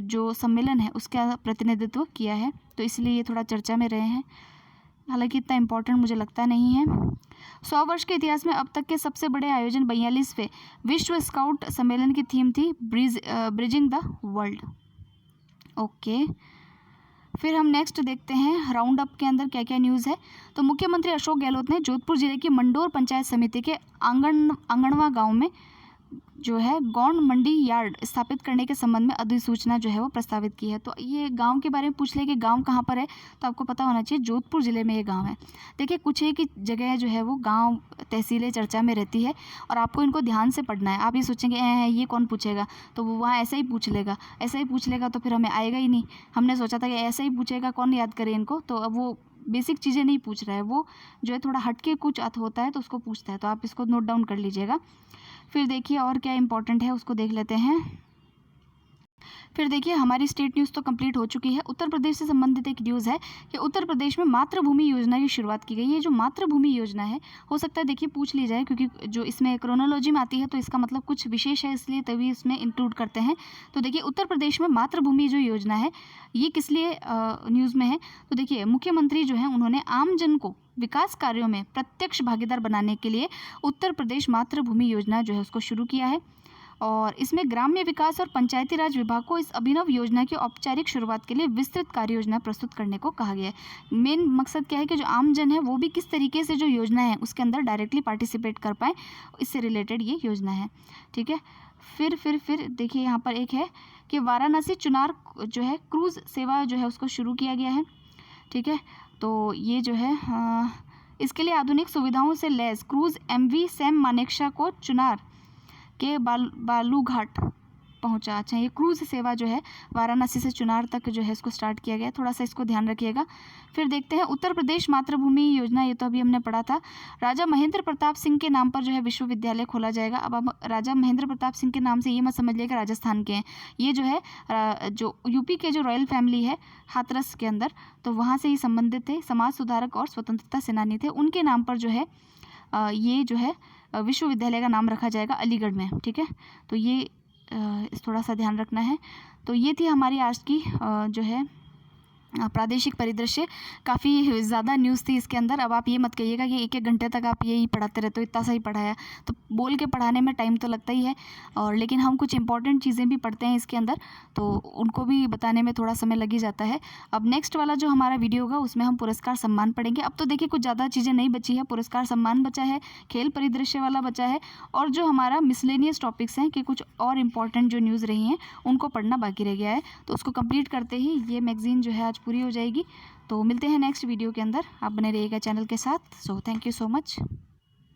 जो सम्मेलन है उसका प्रतिनिधित्व किया है। तो इसलिए ये थोड़ा चर्चा में रहे हैं, हालांकि इतना इम्पोर्टेंट मुझे लगता नहीं है। 100 वर्ष के इतिहास में अब तक के सबसे बड़े आयोजन 42वें विश्व स्काउट सम्मेलन की थीम थी ब्रिजिंग द वर्ल्ड। ओके, फिर हम नेक्स्ट देखते हैं राउंड अप के अंदर क्या क्या न्यूज़ है। तो मुख्यमंत्री अशोक गहलोत ने जोधपुर जिले की मंडोर पंचायत समिति के आंगणवा गांव में जो है गौंड मंडी यार्ड स्थापित करने के संबंध में अधिसूचना जो है वो प्रस्तावित की है। तो ये गांव के बारे में पूछ ले कि गांव कहाँ पर है, तो आपको पता होना चाहिए जोधपुर ज़िले में ये गांव है। देखिए कुछ एक ही जगह जो है वो गांव तहसीलें चर्चा में रहती है और आपको इनको ध्यान से पढ़ना है। आप ये सोचेंगे ये कौन पूछेगा, तो वो वहाँ ऐसा ही पूछ लेगा तो फिर हमें आएगा ही नहीं। हमने सोचा था कि ऐसा ही पूछेगा, कौन याद करे इनको, तो अब वो बेसिक चीज़ें नहीं पूछ रहा है, वो जो है थोड़ा हटके कुछ होता है तो उसको पूछता है, तो आप इसको नोट डाउन कर लीजिएगा। फिर देखिए और क्या इंपॉर्टेंट है उसको देख लेते हैं। फिर देखिए हमारी स्टेट न्यूज़ तो कंप्लीट हो चुकी है। उत्तर प्रदेश से संबंधित एक न्यूज़ है कि उत्तर प्रदेश में मातृभूमि योजना की शुरुआत की गई है। ये जो मातृभूमि योजना है हो सकता है देखिए पूछ ली जाए, क्योंकि जो इसमें क्रोनोलॉजी में आती है तो इसका मतलब कुछ विशेष है, इसलिए तभी इसमें इंक्लूड करते हैं। तो देखिए उत्तर प्रदेश में मातृभूमि जो योजना है ये किस लिए न्यूज़ में है, तो देखिए मुख्यमंत्री जो है उन्होंने आमजन को विकास कार्यों में प्रत्यक्ष भागीदार बनाने के लिए उत्तर प्रदेश मातृभूमि योजना जो है उसको शुरू किया है। और इसमें ग्राम्य विकास और पंचायती राज विभाग को इस अभिनव योजना की औपचारिक शुरुआत के लिए विस्तृत कार्य योजना प्रस्तुत करने को कहा गया है। मेन मकसद क्या है कि जो आम जन है वो भी किस तरीके से जो योजना है उसके अंदर डायरेक्टली पार्टिसिपेट कर पाए, इससे रिलेटेड ये योजना है। ठीक है, फिर देखिए यहाँ पर एक है कि वाराणसी चुनार जो है क्रूज़ सेवा जो है उसको शुरू किया गया है। ठीक है, तो ये जो है इसके लिए आधुनिक सुविधाओं से lace cruise MV Sam Manekshaw को चुनार के बालूघाट पहुंचा। अच्छा, ये क्रूज़ सेवा जो है वाराणसी से चुनार तक जो है इसको स्टार्ट किया गया, थोड़ा सा इसको ध्यान रखिएगा। फिर देखते हैं उत्तर प्रदेश मातृभूमि योजना, ये तो अभी हमने पढ़ा था। राजा महेंद्र प्रताप सिंह के नाम पर जो है विश्वविद्यालय खोला जाएगा। अब राजा महेंद्र प्रताप सिंह के नाम से ये मत समझ लिएगा राजस्थान के हैं, ये जो है जो यूपी के जो रॉयल फैमिली है हाथरस के अंदर, तो वहाँ से ही संबंधित थे, समाज सुधारक और स्वतंत्रता सेनानी थे, उनके नाम पर जो है ये जो है विश्वविद्यालय का नाम रखा जाएगा अलीगढ़ में। ठीक है, तो ये थोड़ा सा ध्यान रखना है। तो ये थी हमारी आज की जो है प्रादेशिक परिदृश्य, काफ़ी ज़्यादा न्यूज़ थी इसके अंदर। अब आप ये मत कहिएगा कि एक एक घंटे तक आप यही पढ़ाते रहते हो, इतना सा ही पढ़ाया। तो बोल के पढ़ाने में टाइम तो लगता ही है, और लेकिन हम कुछ इंपॉर्टेंट चीज़ें भी पढ़ते हैं इसके अंदर, तो उनको भी बताने में थोड़ा समय लग ही जाता है। अब नेक्स्ट वाला जो हमारा वीडियो होगा उसमें हम पुरस्कार सम्मान पढ़ेंगे। अब तो देखिए कुछ ज़्यादा चीज़ें नहीं बची है, पुरस्कार सम्मान बचा है, खेल परिदृश्य वाला बचा है, और जो हमारा मिसलेनियस टॉपिक्स हैं कि कुछ और इम्पॉर्टेंट जो न्यूज़ रही हैं उनको पढ़ना बाकी रह गया है। तो उसको कंप्लीट करते ही ये मैगज़ीन जो है आज पूरी हो जाएगी। तो मिलते हैं नेक्स्ट वीडियो के अंदर। आप बने रहिएगा चैनल के साथ। So thank you so much.